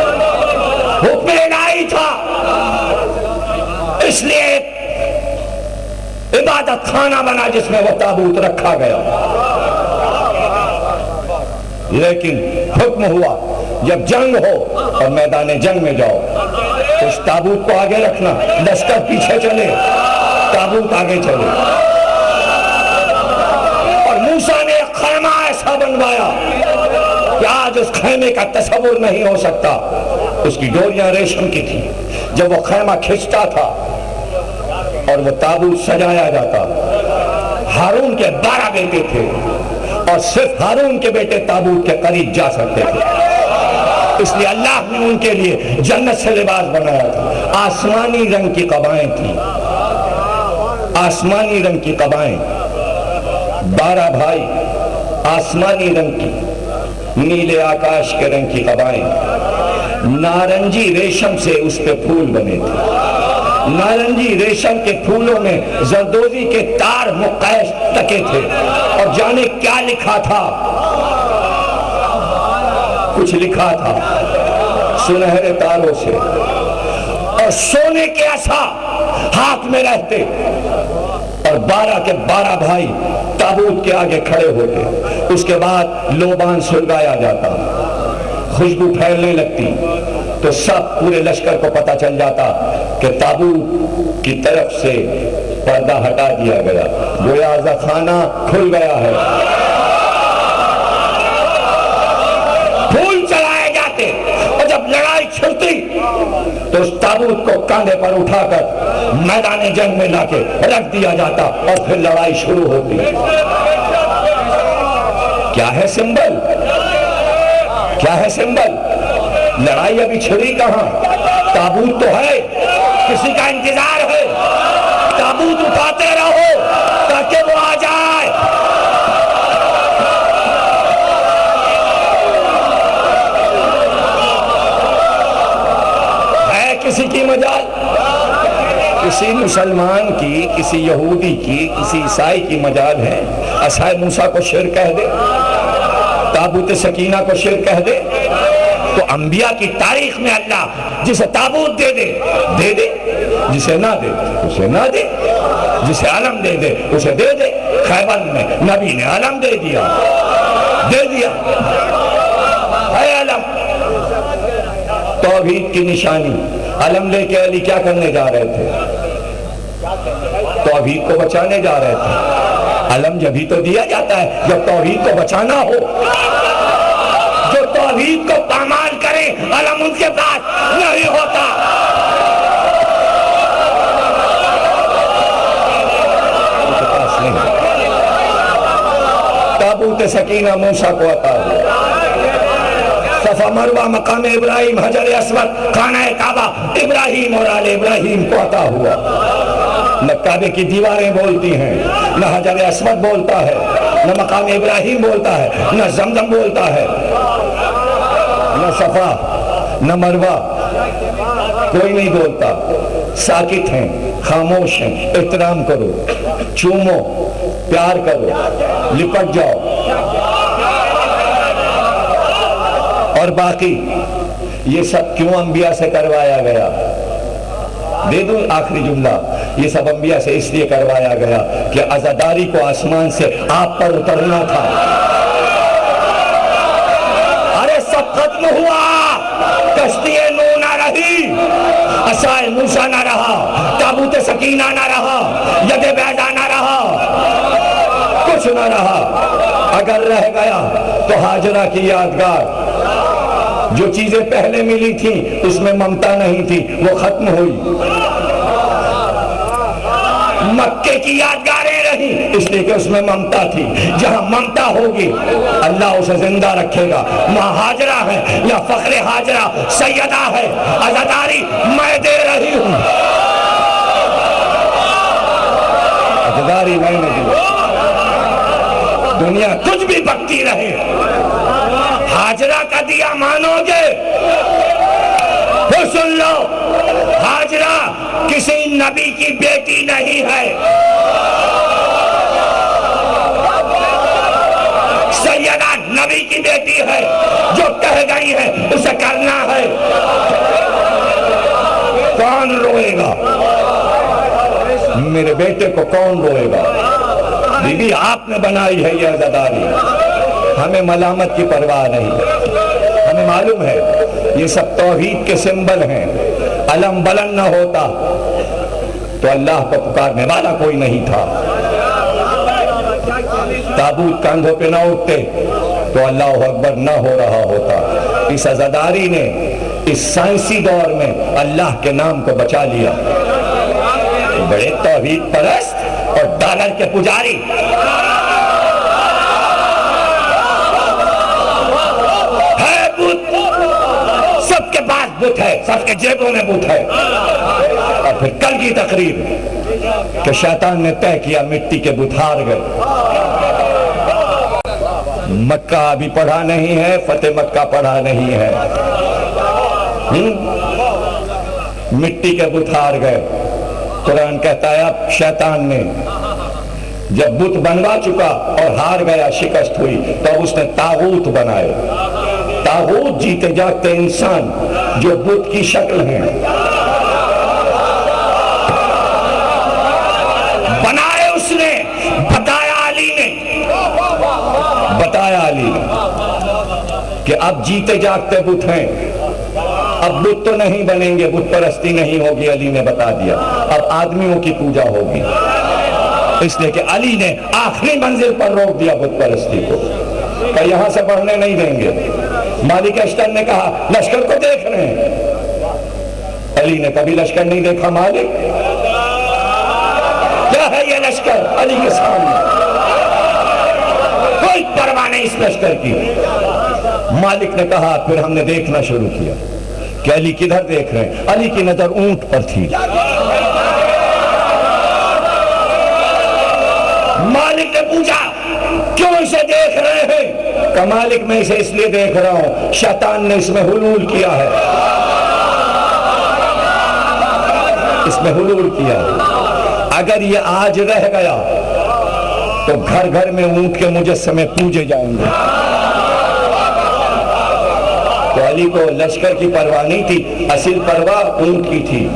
حکم الہی تھا، اس لیے عبادت خانہ بنا جس میں وہ تابوت رکھا گیا۔ لیکن حکم ہوا جب جنگ ہو اور میدان جنگ میں جاؤ تو اس تابوت کو آگے رکھنا، لشکر پیچھے چلے، تابوت آگے چلے۔ اور موسیٰ نے ایک خیمہ ایسا بنوایا کہ آج اس خیمے کا تصور نہیں ہو سکتا۔ اس کی ڈوریاں ریشم کی تھی، جب وہ خیمہ کھنچتا تھا اور وہ تابوت سجایا جاتا، ہارون کے 12 بیٹے تھے اور صرف ہارون کے بیٹے تابوت کے قریب جا سکتے تھے، اس لیے اللہ نے ان کے لیے جنت سے لباس بنایا تھا۔ آسمانی رنگ کی قبائیں تھیں، آسمانی رنگ کی قبائیں، 12 بھائی، آسمانی رنگ کی، نیلے آکاش کے رنگ کی قبائیں، نارنجی ریشم سے اس پہ پھول بنے تھے، نارنجی ریشم کے پھولوں میں زردوزی کے تار مقیش ٹکے تھے، اور جانے کیا لکھا تھا؟ کچھ لکھا تھا سنہرے تاروں سے، اور سونے کے عصا ہاتھ میں رہتے، اور 12 کے 12 بھائی تابوت کے آگے کھڑے ہوتے۔ اس کے بعد لوبان سلگایا جاتا، خوشبو پھیلنے لگتی، تو سب پورے لشکر کو پتہ چل جاتا کہ تابوت کی طرف سے پردہ ہٹا دیا گیا، گویا عزا خانہ کھل گیا ہے۔ پھول چلائے جاتے اور جب لڑائی چھڑتی تو اس تابوت کو کاندھے پر اٹھا کر میدان جنگ میں لا کے رکھ دیا جاتا اور پھر لڑائی شروع ہوتی۔ کیا ہے سمبل؟ کیا ہے سمبل؟ لڑائی ابھی چھڑی کہاں؟ تابوت تو ہے، کسی کا انتظار ہے، تابوت اٹھاتے رہو تاکہ وہ آ جائے۔ ہے کسی کی مجال؟ کسی مسلمان کی، کسی یہودی کی، کسی عیسائی کی مجال ہے عصائے موسیٰ کو شرک کہہ دے، تابوت سکینہ کو شرک کہہ دے؟ تو انبیاء کی تاریخ میں اللہ جسے تابوت دے دے دے دے، جسے نہ دے اسے نہ دے، جسے علم دے دے اسے دے دے۔ خیبر میں نبی نے علم دے دیا، دے دیا ہے علم، توحید کی نشانی۔ علم لے کے علی کیا کرنے جا رہے تھے؟ توحید کو بچانے جا رہے تھے۔ علم جبھی تو دیا جاتا ہے جب توحید کو بچانا ہو۔ جو توحید کو پامال کرے علم ان کے پاس نہیں ہوتا۔ ان کے پاس نہیں۔ تابوت سکینہ موسیٰ کو عطا ہوا، صفا مروہ مقام ابراہیم حجر اسود خانہ کعبہ ابراہیم اور آل ابراہیم کو عطا ہوا۔ نہ کعبے کی دیواریں بولتی ہیں، نہ حجر اسود بولتا ہے، نہ مقام ابراہیم بولتا ہے، نہ زمزم بولتا ہے، نہ صفا نہ مروہ، کوئی نہیں بولتا۔ ساکت ہیں، خاموش ہیں۔ احترام کرو، چومو، پیار کرو، لپٹ جاؤ۔ اور باقی یہ سب کیوں انبیاء سے کروایا گیا؟ دے دوں آخری جملہ، یہ سب انبیاء سے اس لیے کروایا گیا کہ عزاداری کو آسمان سے آپ پر اترنا تھا۔ ارے سب ختم ہوا، کشتی نوح نہ رہی، عصائے موسیٰ نہ رہا، تابوت سکینہ نہ رہا، ید بیضا نہ رہا، کچھ نہ رہا۔ اگر رہ گیا تو ہاجرہ کی یادگار، جو چیزیں پہلے ملی تھیں اس میں ممتا نہیں تھی، وہ ختم ہوئی۔ مکے کی یادگاریں رہیں اس لیے کہ اس میں ممتا تھی۔ جہاں ممتا ہوگی اللہ اسے زندہ رکھے گا۔ ماں ہاجرہ ہے یا فخر ہاجرہ سیدہ ہے، عزاداری میں دے رہی ہوں، عزاداری میں نے دی۔ دنیا کچھ بھی بکتی رہے، ہاجرہ کا دیا مانو گے؟ پھر سن لو، ہاجرہ کسی نبی کی بیٹی نہیں ہے، سیدہ نبی کی بیٹی ہے۔ جو کہہ گئی ہے اسے کرنا ہے۔ کون روئے گا؟ میرے بیٹے کو کون روئے گا؟ بی بی آپ نے بنائی ہے یہ عزاداری، ہمیں ملامت کی پرواہ نہیں۔ ہمیں معلوم ہے یہ سب توحید کے سمبل ہیں۔ علم بلند نہ ہوتا تو اللہ کو پکارنے والا کوئی نہیں تھا، تابوت کاندھوں پہ نہ اٹھتے تو اللہ اکبر نہ ہو رہا ہوتا۔ اس عزاداری نے اس سائنسی دور میں اللہ کے نام کو بچا لیا۔ بڑے توحید پرست اور ڈالر کے پجاری، سب کے پاس بت ہے، سب کے جیبوں میں بت ہے۔ اور پھر کل کی تقریر کہ شیطان نے طے کیا مٹی کے بت ہار گئے۔ مکہ ابھی پڑھا نہیں ہے، فتح مکہ پڑھا نہیں ہے، مٹی کے بت ہار گئے۔ قرآن کہتا ہے اب شیطان نے جب بت بنوا چکا اور ہار گیا، شکست ہوئی، تو اس نے طاغوت بنائے۔ طاغوت جیتے جاگتے انسان جو بت کی شکل ہیں، بنائے اس نے، بتایا علی نے کہ اب جیتے جاگتے بت ہیں، اب بت تو نہیں بنیں گے، بت پرستی نہیں ہوگی، علی نے بتا دیا، اب آدمیوں کی پوجا ہوگی، اس لیے کہ علی نے آخری منزل پر روک دیا بت پرستی کو کہ یہاں سے بڑھنے نہیں دیں گے۔ مالک اشتر نے کہا لشکر کو دیکھ رہے ہیں، علی نے کبھی لشکر نہیں دیکھا۔ مالک کیا ہے یہ لشکر؟ علی کے سامنے کوئی پرواہ نہیں اس لشکر کی۔ مالک نے کہا پھر ہم نے دیکھنا شروع کیا کہ علی کدھر دیکھ رہے ہیں؟ علی کی نظر اونٹ پر تھی۔ مالک نے پوچھا کیوں اسے دیکھ رہے ہیں؟ کہ مالک میں اسے اس لیے دیکھ رہا ہوں شیطان نے اس میں حلول کیا ہے، اس میں حلول کیا ہے۔ اگر یہ آج رہ گیا تو گھر گھر میں اونٹ کے مجسمے پوجے جائیں گے۔ تو علی کو لشکر کی پرواہ نہیں تھی، اصل پرواہ اونٹ کی تھی۔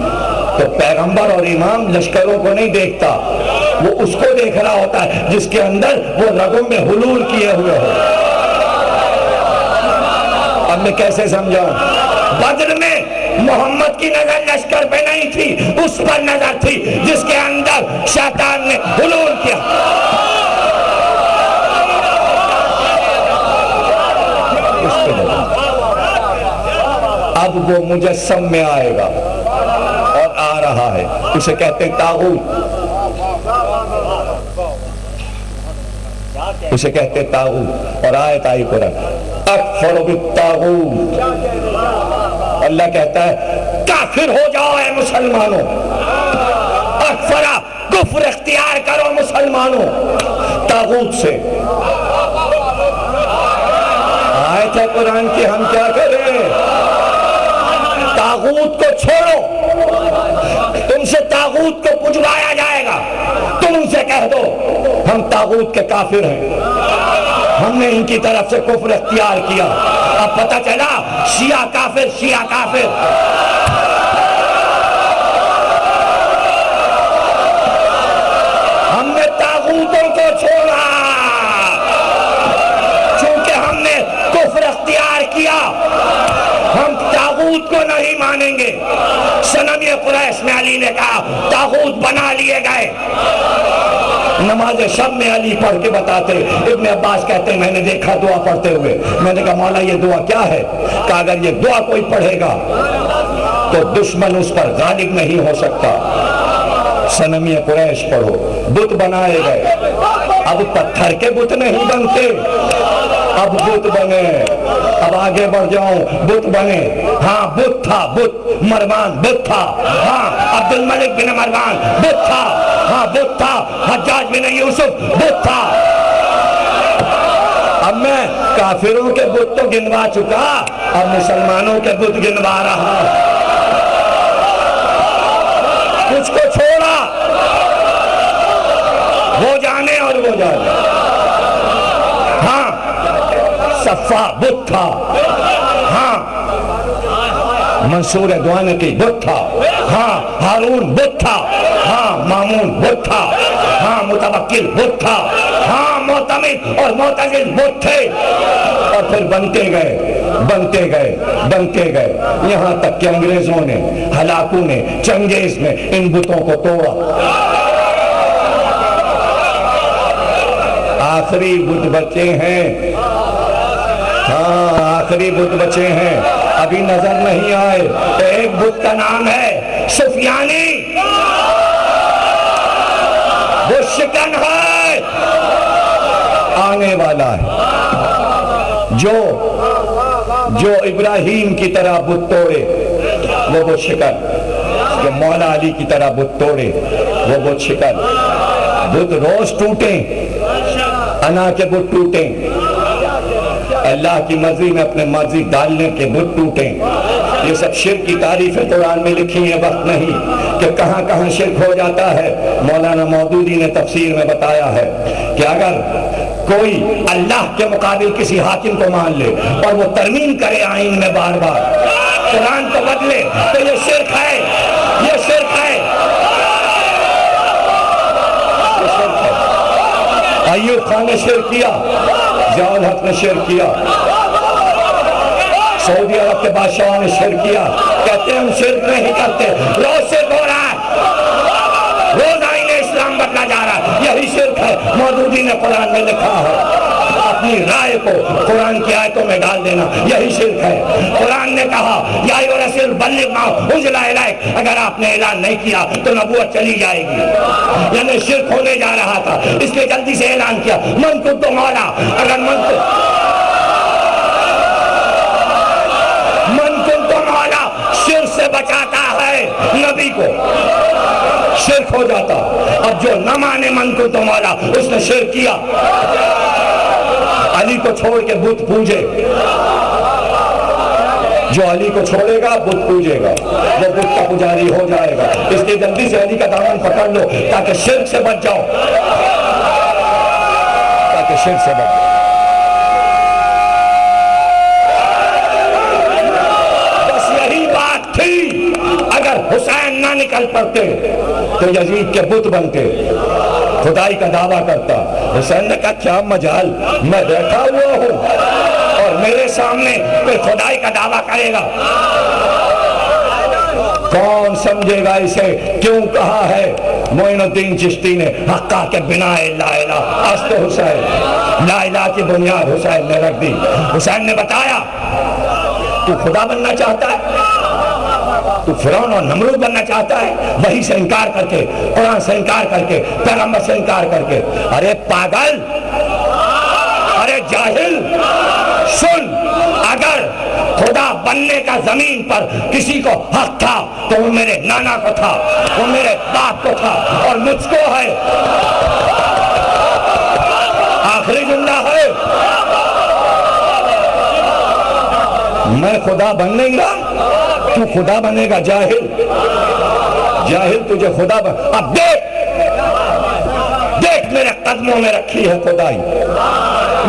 تو پیغمبر اور امام لشکروں کو نہیں دیکھتا، وہ اس کو دیکھ رہا ہوتا ہے جس کے اندر وہ رگوں میں حلول کیے ہوئے ہو۔ اب میں کیسے سمجھاؤں؟ بدر میں محمد کی نظر لشکر پہ نہیں تھی، اس پر نظر تھی جس کے اندر شیطان نے حلول کیا۔ اب وہ مجسم میں آئے گا اور آ رہا ہے، اسے کہتے ہیں طاغوت، اسے کہتے ہیں طاغوت۔ اور آیت آئی قرآن اکفر بالطاغوت، اللہ کہتا ہے کافر ہو جاؤ اے مسلمانوں، اکفرہ کفر اختیار کرو مسلمانوں طاغوت سے۔ آیت ہے قرآن کی، ہم کیا کریں؟ طاغوت کو چھوڑو، تم سے طاغوت کو پجوایا جائے گا، تم ان سے کہہ دو ہم طاغوت کے کافر ہیں، ہم نے ان کی طرف سے کفر اختیار کیا۔ اب پتہ چلا شیعہ کافر، شیعہ کافر۔ ہم نے طاغوتوں کو چھوڑا، چونکہ ہم نے کفر اختیار کیا، ہم طاغوت کو نہیں مانیں گے۔ صنم قریش میں علی نے کہا طاغوت بنا لیے گئے۔ نماز شب میں علی پڑھ کے بتاتے، ابن عباس کہتے ہیں میں نے دیکھا دعا پڑھتے ہوئے، میں نے کہا مولا یہ دعا کیا ہے؟ کہ اگر یہ دعا کوئی پڑھے گا تو دشمن اس پر غالب نہیں ہو سکتا۔ صنم قریش پڑھو، بت بنائے گئے۔ اب پتھر کے بت نہیں بنتے، اب بت بنے۔ اب آگے بڑھ جاؤں، بت بنے۔ ہاں بت تھا، بت مروان بت تھا، ہاں عبد الملک بن مروان بت تھا، ہاں بت تھا حجاج بن یوسف بت تھا۔ اب میں کافروں کے بت تو گنوا چکا، اب مسلمانوں کے بت گنوا رہا۔ کچھ کو چھوڑا، وہ جانے اور وہ جانے۔ ہاں صفا بت تھا، ہاں منصور دوانقی بت تھا، ہاں ہارون بت تھا، ہاں مامون بت تھا، ہاں متوکل بت تھا، ہاں معتمد اور معتزل بت تھے۔ اور پھر بنتے گئے، بنتے گئے، بنتے گئے، یہاں تک کہ انگریزوں نے، ہلاکوں نے، چنگیز نے ان بتوں کو توڑا۔ آخری بت بچے ہیں، ہاں آخری بت بچے ہیں، ابھی نظر نہیں آئے۔ ایک بت کا نام ہے سفیانی، وہ شکن ہے، آنے والا ہے۔ جو ابراہیم کی طرح بت توڑے وہ بت شکن، جو مولا علی کی طرح بت توڑے وہ بت شکن۔ بت روز ٹوٹیں، انا کے بت ٹوٹیں، اللہ کی مرضی میں اپنے مرضی ڈالنے کے بت ٹوٹیں۔ یہ سب شرک کی تعریفیں قرآن میں لکھی ہیں، وقت نہیں کہ کہاں کہاں شرک ہو جاتا ہے۔ مولانا مودودی نے تفسیر میں بتایا ہے کہ اگر کوئی اللہ کے مقابل کسی حاکم کو مان لے اور وہ ترمیم کرے آئین میں بار بار، قرآن کو بدلے، تو یہ شرک ہے، یہ شرک ہے، یہ شرک ہے۔ ایوب خان نے شرک کیا، ضیاء الحق نے شرک کیا، سعودی عرب کے بادشاہوں نے شرک کیا، کہتے ہیں ہم شرک نہیں کرتے، روز شرک ہو رہا ہے، روز آئین اسلام بدلا جا رہا ہے، یہی شرک ہے۔ مودودی نے قرآن میں لکھا ہے اپنی رائے کو قرآن کی آیتوں میں ڈال دینا، یہی شرک ہے۔ قرآن نے کہا یا ایھا الرسول بلغ ما انزل الیک، اگر آپ نے اعلان نہیں کیا تو نبوت چلی جائے گی، یعنی شرک ہونے جا رہا تھا، اس لیے جلدی سے اعلان کیا من کنت مولا، اگر من کنت مولا شرک سے بچاتا ہے نبی کو، شرک ہو جاتا۔ اب جو نہ مانے من کنت مولا، اس نے شرک کیا، علی کو چھوڑ کے بت پوجے، جو علی کو چھوڑے گا بت پوجے گا، وہ بت کا پجاری ہو جائے گا۔ اس لیے جلدی سے علی کا دامن پکڑ لو تاکہ شرک سے بچ جاؤ، تاکہ شرک سے بچ جاؤ۔ بس یہی بات تھی، اگر حسین نہ نکل پڑتے تو یزید کے بت بنتے، خدائی کا دعویٰ کرتا۔ حسین نے کہا کیا مجال، میں بیٹھا ہوا ہوں اور میرے سامنے کوئی خدائی کا دعویٰ کرے گا، کون سمجھے گا اسے؟ کیوں کہا ہے معین الدین چشتی نے حقہ کے بنا لا الہ است حسین، لا الہ کی بنیاد حسین نے رکھ دی۔ حسین نے بتایا تو خدا بننا چاہتا ہے، تو فرعون اور نمرود بننا چاہتا ہے، وحی سے انکار کر کے، قرآن سے انکار کر کے، پیغمبر سے انکار کر کے۔ ارے پاگل، ارے جاہل، سن، اگر خدا بننے کا زمین پر کسی کو حق تھا تو وہ میرے نانا کو تھا، وہ میرے باپ کو تھا، اور مجھ کو ہے۔ آخری جملہ ہے، میں خدا بن نہیں رہا، تو خدا بنے گا جاہل، جاہل تجھے خدا بن۔ اب دیکھ میرے قدموں میں رکھی ہے خدائی،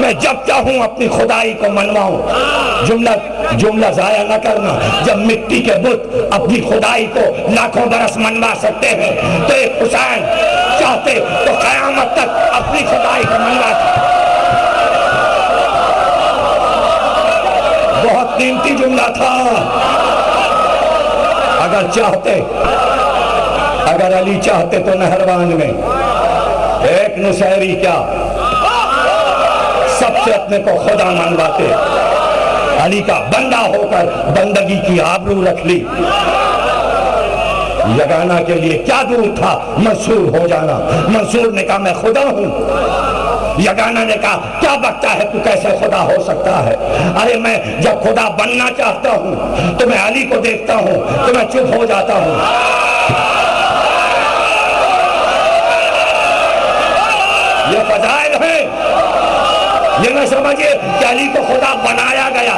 میں جب چاہوں اپنی خدائی کو منواؤں۔ جملہ ضائع نہ کرنا، جب مٹی کے بت اپنی خدائی کو لاکھوں برس منوا سکتے ہیں تو ایک حسین چاہتے تو قیامت تک اپنی خدائی کو منوا سکتے۔ بہت قیمتی جملہ تھا، اگر علی چاہتے تو نہروان میں ایک نصیری کیا سب سے اپنے کو خدا منواتے، علی کا بندہ ہو کر بندگی کی آبرو رکھ لی۔ یگانہ کے لیے کیا دور تھا منصور ہو جانا، منصور نے کہا میں خدا ہوں، یگانہ نے کہا کیا بکتا ہے تو کیسے خدا ہو سکتا ہے؟ ارے میں جب خدا بننا چاہتا ہوں تو میں علی کو دیکھتا ہوں تو میں چپ ہو جاتا ہوں۔ یہ فضائل ہیں، یہ نہ سمجھے کہ علی کو خدا بنایا گیا،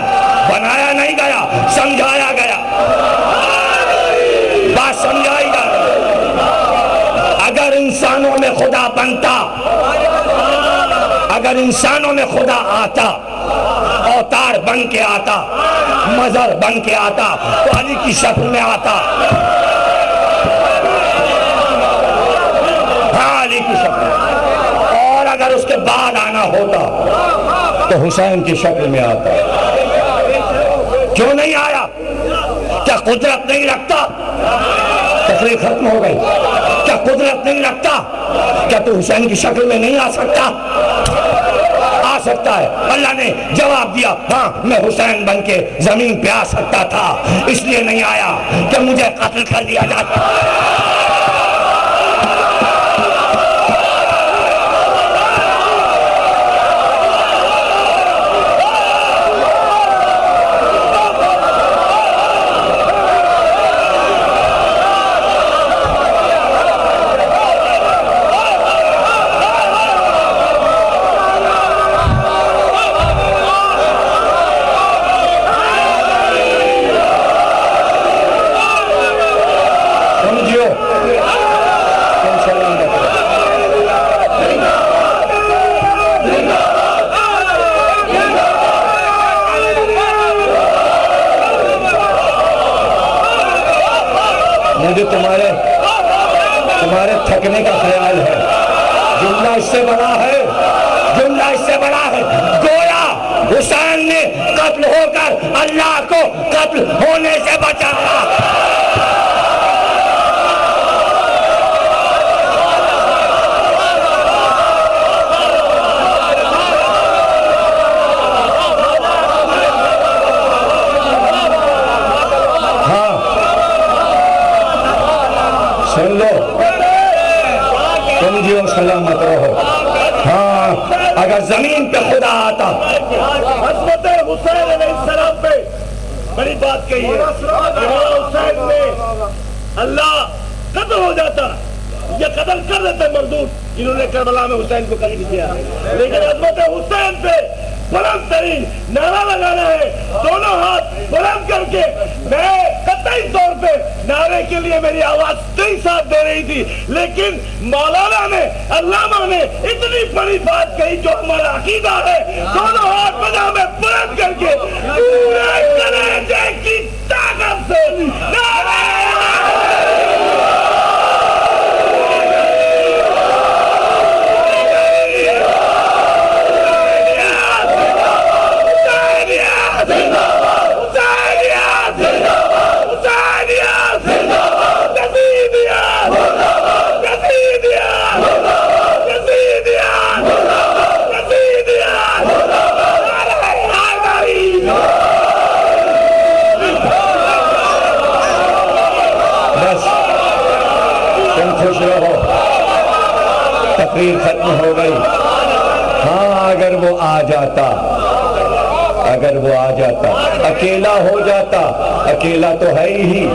بنایا نہیں گیا، سمجھایا گیا، بات سمجھائی جا رہی۔ اگر انسانوں میں خدا بنتا، اگر انسانوں میں خدا آتا، اوتار بن کے آتا، مظہر بن کے آتا تو علی کی شکل میں آتا، ہاں علی کی شکل میں، اور اگر اس کے بعد آنا ہوتا تو حسین کی شکل میں آتا۔ کیوں نہیں آیا؟ کیا قدرت نہیں رکھتا؟ تقریر ختم ہو گئی۔ کیا قدرت نہیں رکھتا؟ کیا تو حسین کی شکل میں نہیں آ سکتا؟ آ سکتا ہے۔ اللہ نے جواب دیا ہاں میں حسین بن کے زمین پہ آ سکتا تھا، اس لیے نہیں آیا کہ مجھے قتل کر دیا جاتا۔ مجھے تمہارے تھکنے کا خیال ہے، جملہ اس سے بڑا ہے، جملہ اس سے بڑا ہے۔ گویا حسین نے قتل ہو کر اللہ کو قتل ہونے سے بچایا۔ ہاں سن لو، تم جیو سلامت رہو۔ ہاں اگر زمین پہ خدا آتا، عظمت حسین علیہ السلام پہ بڑی بات کہی ہے، حسین نے اللہ قتل ہو جاتا، یہ قتل کر دیتے مردود جنہوں نے کربلا میں حسین کو قتل کیا، لیکن عظمت حسین پہ بلند ترین نعرہ لگانا ہے، دونوں ہاتھ بلند کر کے۔ میں قطعی طور پہ نعرے کے لیے میری آواز نہیں ساتھ دے رہی تھی، لیکن مولانا نے، علامہ نے اتنی بڑی بات کہی جو ہمارا عقیدہ ہے، دونوں ہاتھ بجا میں بلند کر کے پورے کلیجے کی طاقت سے نعرہ تقریر ختم ہو گئی۔ ہاں اگر وہ آ جاتا، اگر وہ آ جاتا، اکیلا ہو جاتا، اکیلا تو ہے ہی،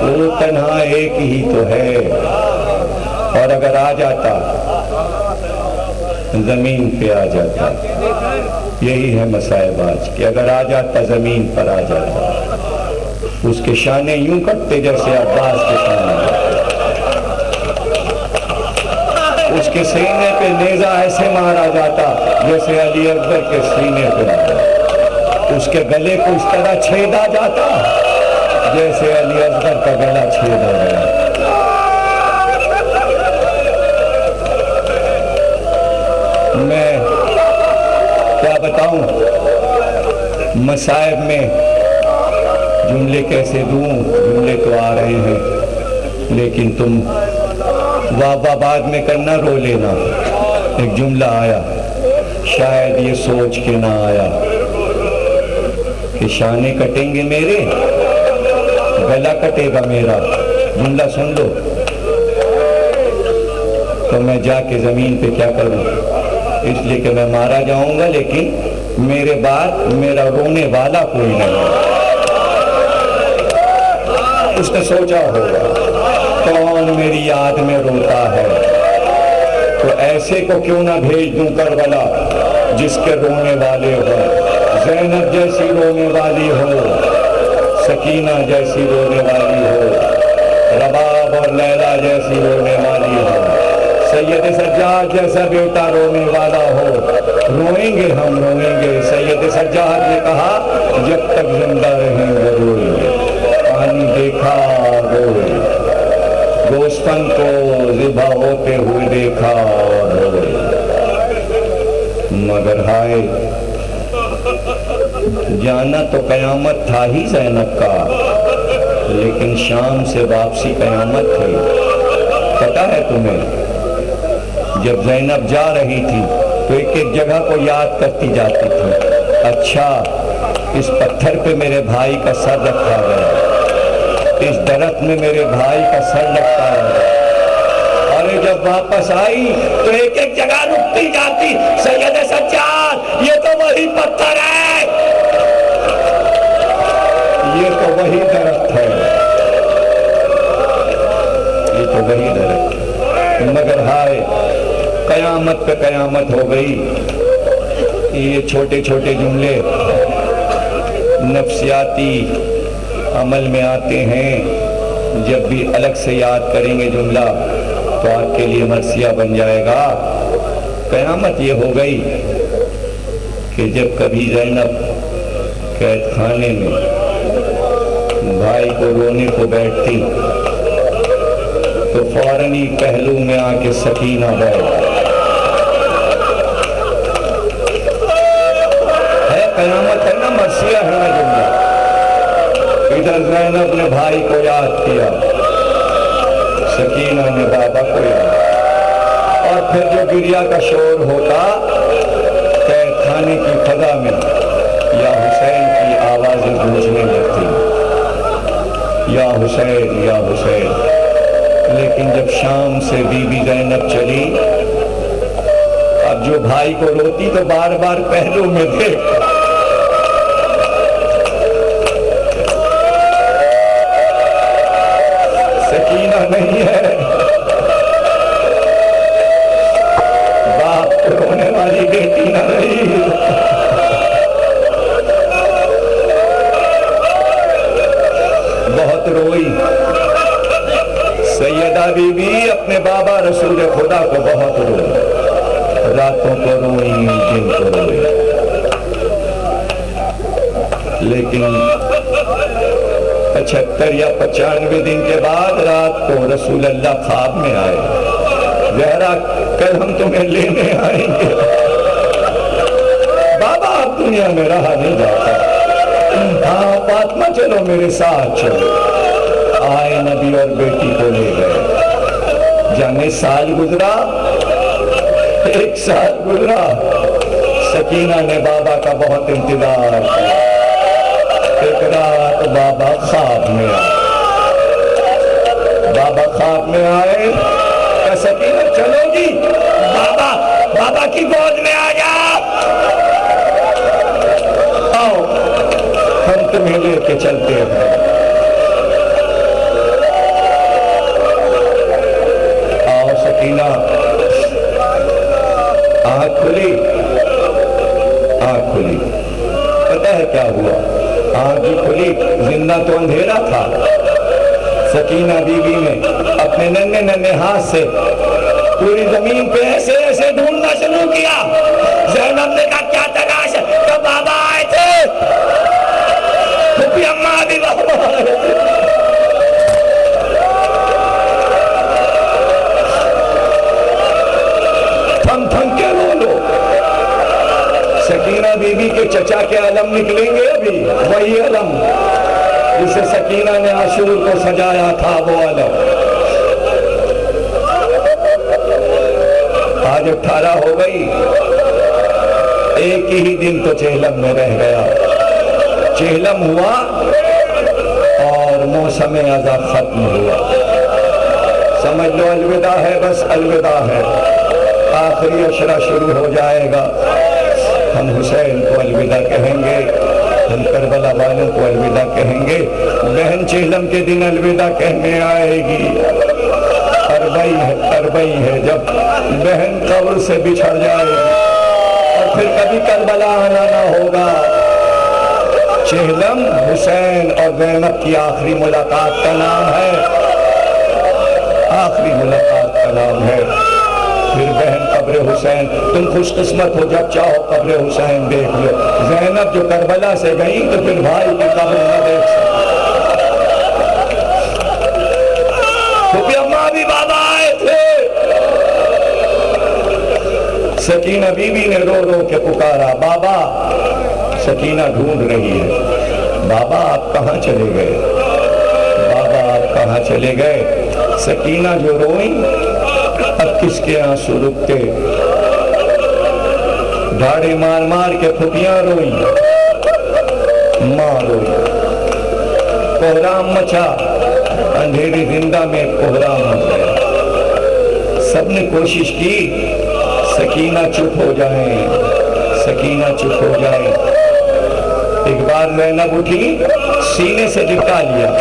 وہ تنہا ایک ہی تو ہے، اور اگر آ جاتا زمین پہ آ جاتا۔ یہی ہے مصائب آج کہ اگر آ جاتا زمین پر آ جاتا، اس کے شانے یوں کٹتے جیسے عباس کے شانے، اس کے سینے پہ نیزہ ایسے مارا جاتا جیسے علی اکبر کے سینے پہ مارا، اس کے گلے کو اس طرح چھیدا جاتا جیسے علی اکبر کا گلا چھیدا گیا۔ میں کیا بتاؤں مصائب میں جملے کیسے دوں، جملے تو آ رہے ہیں لیکن تم واہ واہ بعد میں کرنا، رو لینا۔ ایک جملہ آیا، شاید یہ سوچ کے نہ آیا کہ شانے کٹیں گے میرے، گلا کٹے گا میرا۔ جملہ سن لو تو میں جا کے زمین پہ کیا کروں، اس لیے کہ میں مارا جاؤں گا لیکن میرے بعد میرا رونے والا کوئی نہیں۔ اس نے سوچا ہوگا کون میری یاد میں روتا ہے، تو ایسے کو کیوں نہ بھیج دوں کربلا جس کے رونے والے ہو، زینب جیسی رونے والی ہو، سکینہ جیسی رونے والی ہو، رباب اور لیلا جیسی رونے والی ہو، سید سجاد جیسا بیٹا رونے والا ہو۔ روئیں گے ہم، روئیں گے۔ سید سجاد نے کہا جب تک زندہ رہیں گے روئیں گے، پانی دیکھا روئے، گوستن کو ذبح ہوتے ہوئے دیکھا روئے، مگر ہائے جانا تو قیامت تھا ہی زینب کا، لیکن شام سے واپسی قیامت تھی۔ پتہ ہے تمہیں جب زینب جا رہی تھی تو ایک ایک جگہ کو یاد کرتی جاتی تھی، اچھا اس پتھر پہ میرے بھائی کا سر رکھا گیا، اس درخت میں میرے بھائی کا سر لگتا ہے۔ اور جب واپس آئی تو ایک ایک جگہ رکتی جاتی، سید سجاد یہ تو وہی پتھر ہے، یہ تو وہی درخت ہے، یہ تو وہی درخت ہے۔ مگر ہائے قیامت پہ قیامت ہو گئی۔ یہ چھوٹے چھوٹے جملے نفسیاتی عمل میں آتے ہیں، جب بھی الگ سے یاد کریں گے جملہ تو آپ کے لیے مرثیہ بن جائے گا۔ قیامت یہ ہو گئی کہ جب کبھی زینب قید خانے میں بھائی کو رونے کو بیٹھتی تو فوراً ہی پہلو میں آ کے سکینہ بیٹھ، قیامت ہے نہ مرثیہ ہے نہ جملہ۔ ادھر زینب نے بھائی کو یاد کیا، سکینہ نے بابا کو یاد، اور پھر جو گریا کا شور ہوتا قید خانے کی فضا میں، یا حسین کی آوازیں گونجنے لگتی، یا حسین یا حسین۔ لیکن جب شام سے بی بی زینب چلی، اب جو بھائی کو روتی تو بار بار پہلو میں دیکھ، سکینہ نہیں ہے، باپ کو رونے والی بیٹی نہ رہی۔ بہت روئی سیدہ بی بی، اپنے بابا رسول خدا کو بہت روئی، راتوں کو روئی، دن کو روئی۔ لیکن 75 یا 95 دن کے بعد رات کو رسول اللہ خواب میں آئے، زہرا کل ہم تمہیں لینے آئیں گے۔ بابا اب دنیا میں رہا نہیں جاتا، ہاں فاطمہ چلو میرے ساتھ چلو۔ آئے نبی اور بیٹی کو لے گئے، جانے سال گزرا، 1 سال گزرا، سکینہ نے بابا کا بہت انتظار کیا۔ ایک رات بابا خواب میں آئے، بابا خواب میں آئے کہ سکینہ چلو گی؟ بابا کی گود میں آ جا، آؤ ہم تمہیں لے کے چلتے ہیں۔ سکینہ آنکھ کھلی، آنکھ کھلی، پتہ ہے کیا ہوا؟ آنکھ بھی کھلی، زندہ تو اندھیرا تھا۔ سکینہ بی بی نے اپنے ننھے ننھے ہاتھ سے پوری زمین پہ ایسے ایسے ڈھونڈنا شروع کیا۔ زینب نے کہا کیا تلاش ہے؟ کہ بابا آئے تھے، پھپھی اماں بھی بابا آئے تھے۔ تھم کے رو لو، سکینہ بی بی کے چچا کے علم نکلیں گے ابھی، وہی علم جسے سکینہ نے عاشور کو سجایا تھا، وہ علم۔ آج 18 ہو گئی، ایک ہی دن تو چہلم میں رہ گیا۔ چہلم ہوا اور موسم ازاں ختم ہوا، سمجھ لو الوداع ہے، بس الوداع ہے، آخری عشرہ شروع ہو جائے گا۔ ہم حسین کو الوداع کہیں گے، ہم کربلا والوں کو الوداع کہیں گے، بہن چہلم کے دن الوداع کہنے آئے گی۔ اربعی ہے جب بہن قبر سے بچھڑ جائے گی، اور پھر کبھی کربلا آنا نہ ہوگا۔ چہلم حسین اور زینب کی آخری ملاقات کا نام ہے، آخری ملاقات کا نام ہے۔ پھر بہن قبر حسین، تم خوش قسمت ہو جب چاہو قبر حسین دیکھ لو۔ زینب جو کربلا سے گئی تو پھر بھائی کی قبر نہ دیکھ سکتی۔ پھپھی اماں بھی بابا آئے تھے۔ سکینہ بی بی نے رو رو کے پکارا، بابا۔ سکینہ ڈھونڈ رہی ہے، بابا آپ کہاں چلے گئے؟ بابا آپ کہاں چلے گئے؟ سکینہ جو روئیں، اب کس کے آنسو رکتے؟ دھاڑے مار مار کے پھپیاں روئیں، ماں روئی۔ کوہرام مچا، اندھیری زندہ میں کوہرام ہو گیا۔ سب نے کوشش کی سکینہ چپ ہو جائیں، سکینہ چپ ہو جائیں۔ ایک بار زینب اٹھی، سینے سے لپٹا لیا۔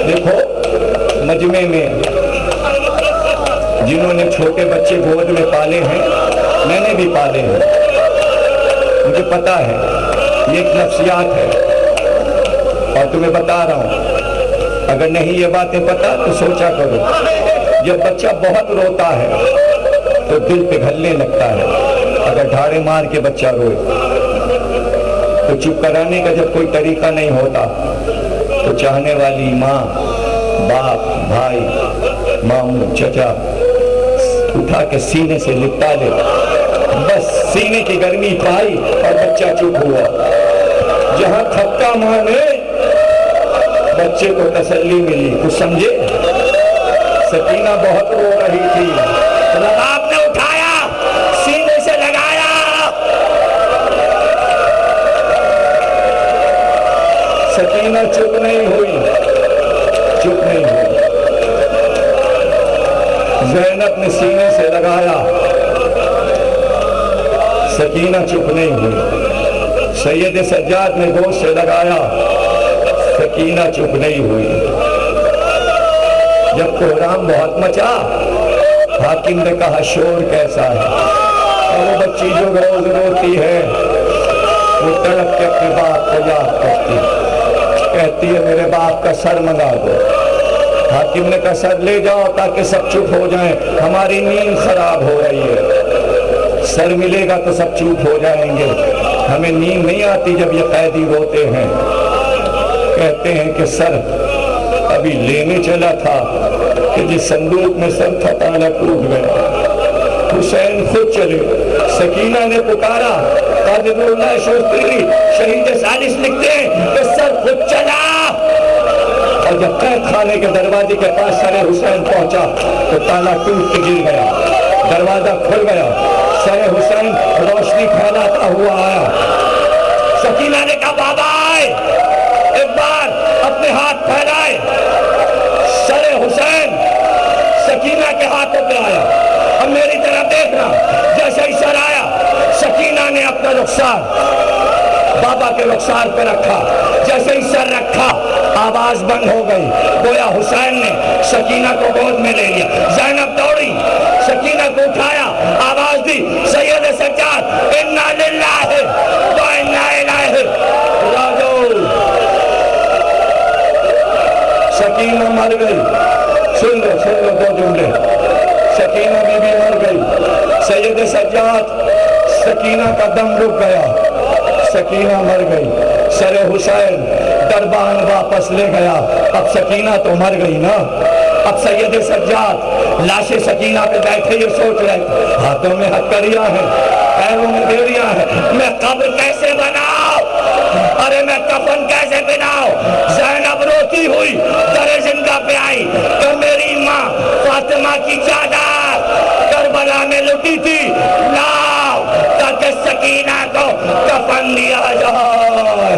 دیکھو مجمع میں جنہوں نے چھوٹے بچے گود میں پالے ہیں، میں نے بھی پالے ہیں، مجھے پتا ہے یہ ایک نفسیات ہے، اور تمہیں بتا رہا ہوں، اگر نہیں یہ باتیں پتا تو سوچا کرو۔ جب بچہ بہت روتا ہے تو دل پگھلنے لگتا ہے، اگر ڈھاڑے مار کے بچہ روئے تو چپ کرانے کا جب کوئی طریقہ نہیں ہوتا تو چاہنے والی ماں، باپ، بھائی، ماموں، چچا اٹھا کے سینے سے لپٹا لے، بس سینے کی گرمی پائی اور بچہ چپ ہوا. جہاں تھپکا مارے بچے کو تسلی ملی. کچھ سمجھے؟ سکینہ بہت رو رہی تھی. رباب نے اٹھایا, سینے سے لگایا. سکینہ چپ نہیں ہوئی, چپ نہیں ہوئی. زینب نے سینے سے لگایا, سکینہ چپ نہیں ہوئی. سید سجاد نے گوشت سے لگایا, سکینہ چپ نہیں ہوئی. جب کوہرام بہت مچا, حاکم نے کہا شور کیسا ہے؟ اور وہ بچی جو روز روتی ہے وہ تڑپ کے اپنے باپ کو یاد کرتی ہے, کہتی ہے میرے باپ کا سر منگا دو. حاکم نے کہا سر لے جاؤ تاکہ سب چپ ہو جائیں, ہماری نیند خراب ہو رہی ہے. سر ملے گا تو سب چپ ہو جائیں گے, ہمیں نیند نہیں آتی جب یہ قیدی روتے ہیں. کہتے ہیں کہ سر ابھی لینے چلا تھا کہ جس صندوق میں سر تھا تالا ٹوٹ گیا. حسین خود چلے. سکینہ نے پکارا. قادر اللہ شوستری شہید ثالث لکھتے ہیں کہ سر خود چلا, اور جب قید خانے کے دروازے کے پاس سر حسین پہنچا تو تالا ٹوٹ کے گر گیا, دروازہ کھل گیا. سر حسین روشنی پھیلاتا ہوا آیا. سکینہ نے کہا بابا آئے, ایک بار اپنے ہاتھ پھیلائے. سر حسین سکینہ کے ہاتھوں پہ آیا. اب میری طرف دیکھنا. جیسے ہی سر آیا, سکینہ نے اپنا رخسار بابا کے رخسار پہ رکھا. جیسے ہی سر رکھا آواز بند ہو گئی, گویا حسین نے سکینہ کو گود میں لے لیا. زینب دوڑی, سکینہ کو اٹھایا, آواز دی سید سجاد انا للہ و انا الیہ راجعون. سکینہ مر گئی. سن لو دو جملے. سکینہ بی بی مر گئی. سید سجاد سکینہ کا دم رک گیا, سکینہ مر گئی. سر حسین دربان واپس لے گیا. اب سکینہ تو مر گئی نا. اب سید سجاد لاش سکینہ پہ بیٹھے یہ سوچ رہے, ہاتھوں میں ہتھکڑیاں ہیں, پیروں میں بیڑیاں ہیں, میں قبر کیسے بناؤں, ارے میں کفن کیسے بناؤں. زینب روتی ہوئی در زندہ پہ آئی کہ میری ماں فاطمہ کی چادر کربلا میں لٹی تھی, لاؤ تاکہ سکینہ کو کفن دیا جائے.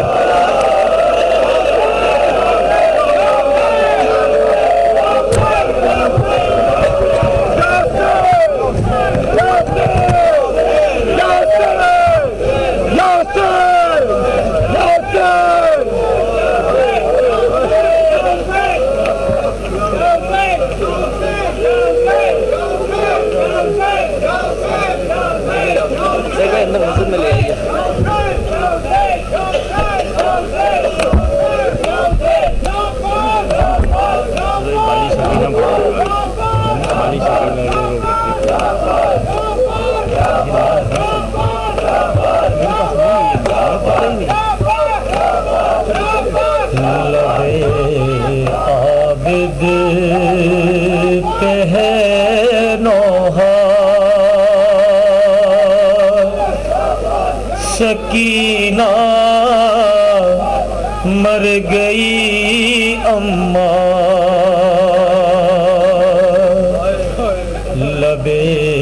سکینہ مر گئی اماں, لبے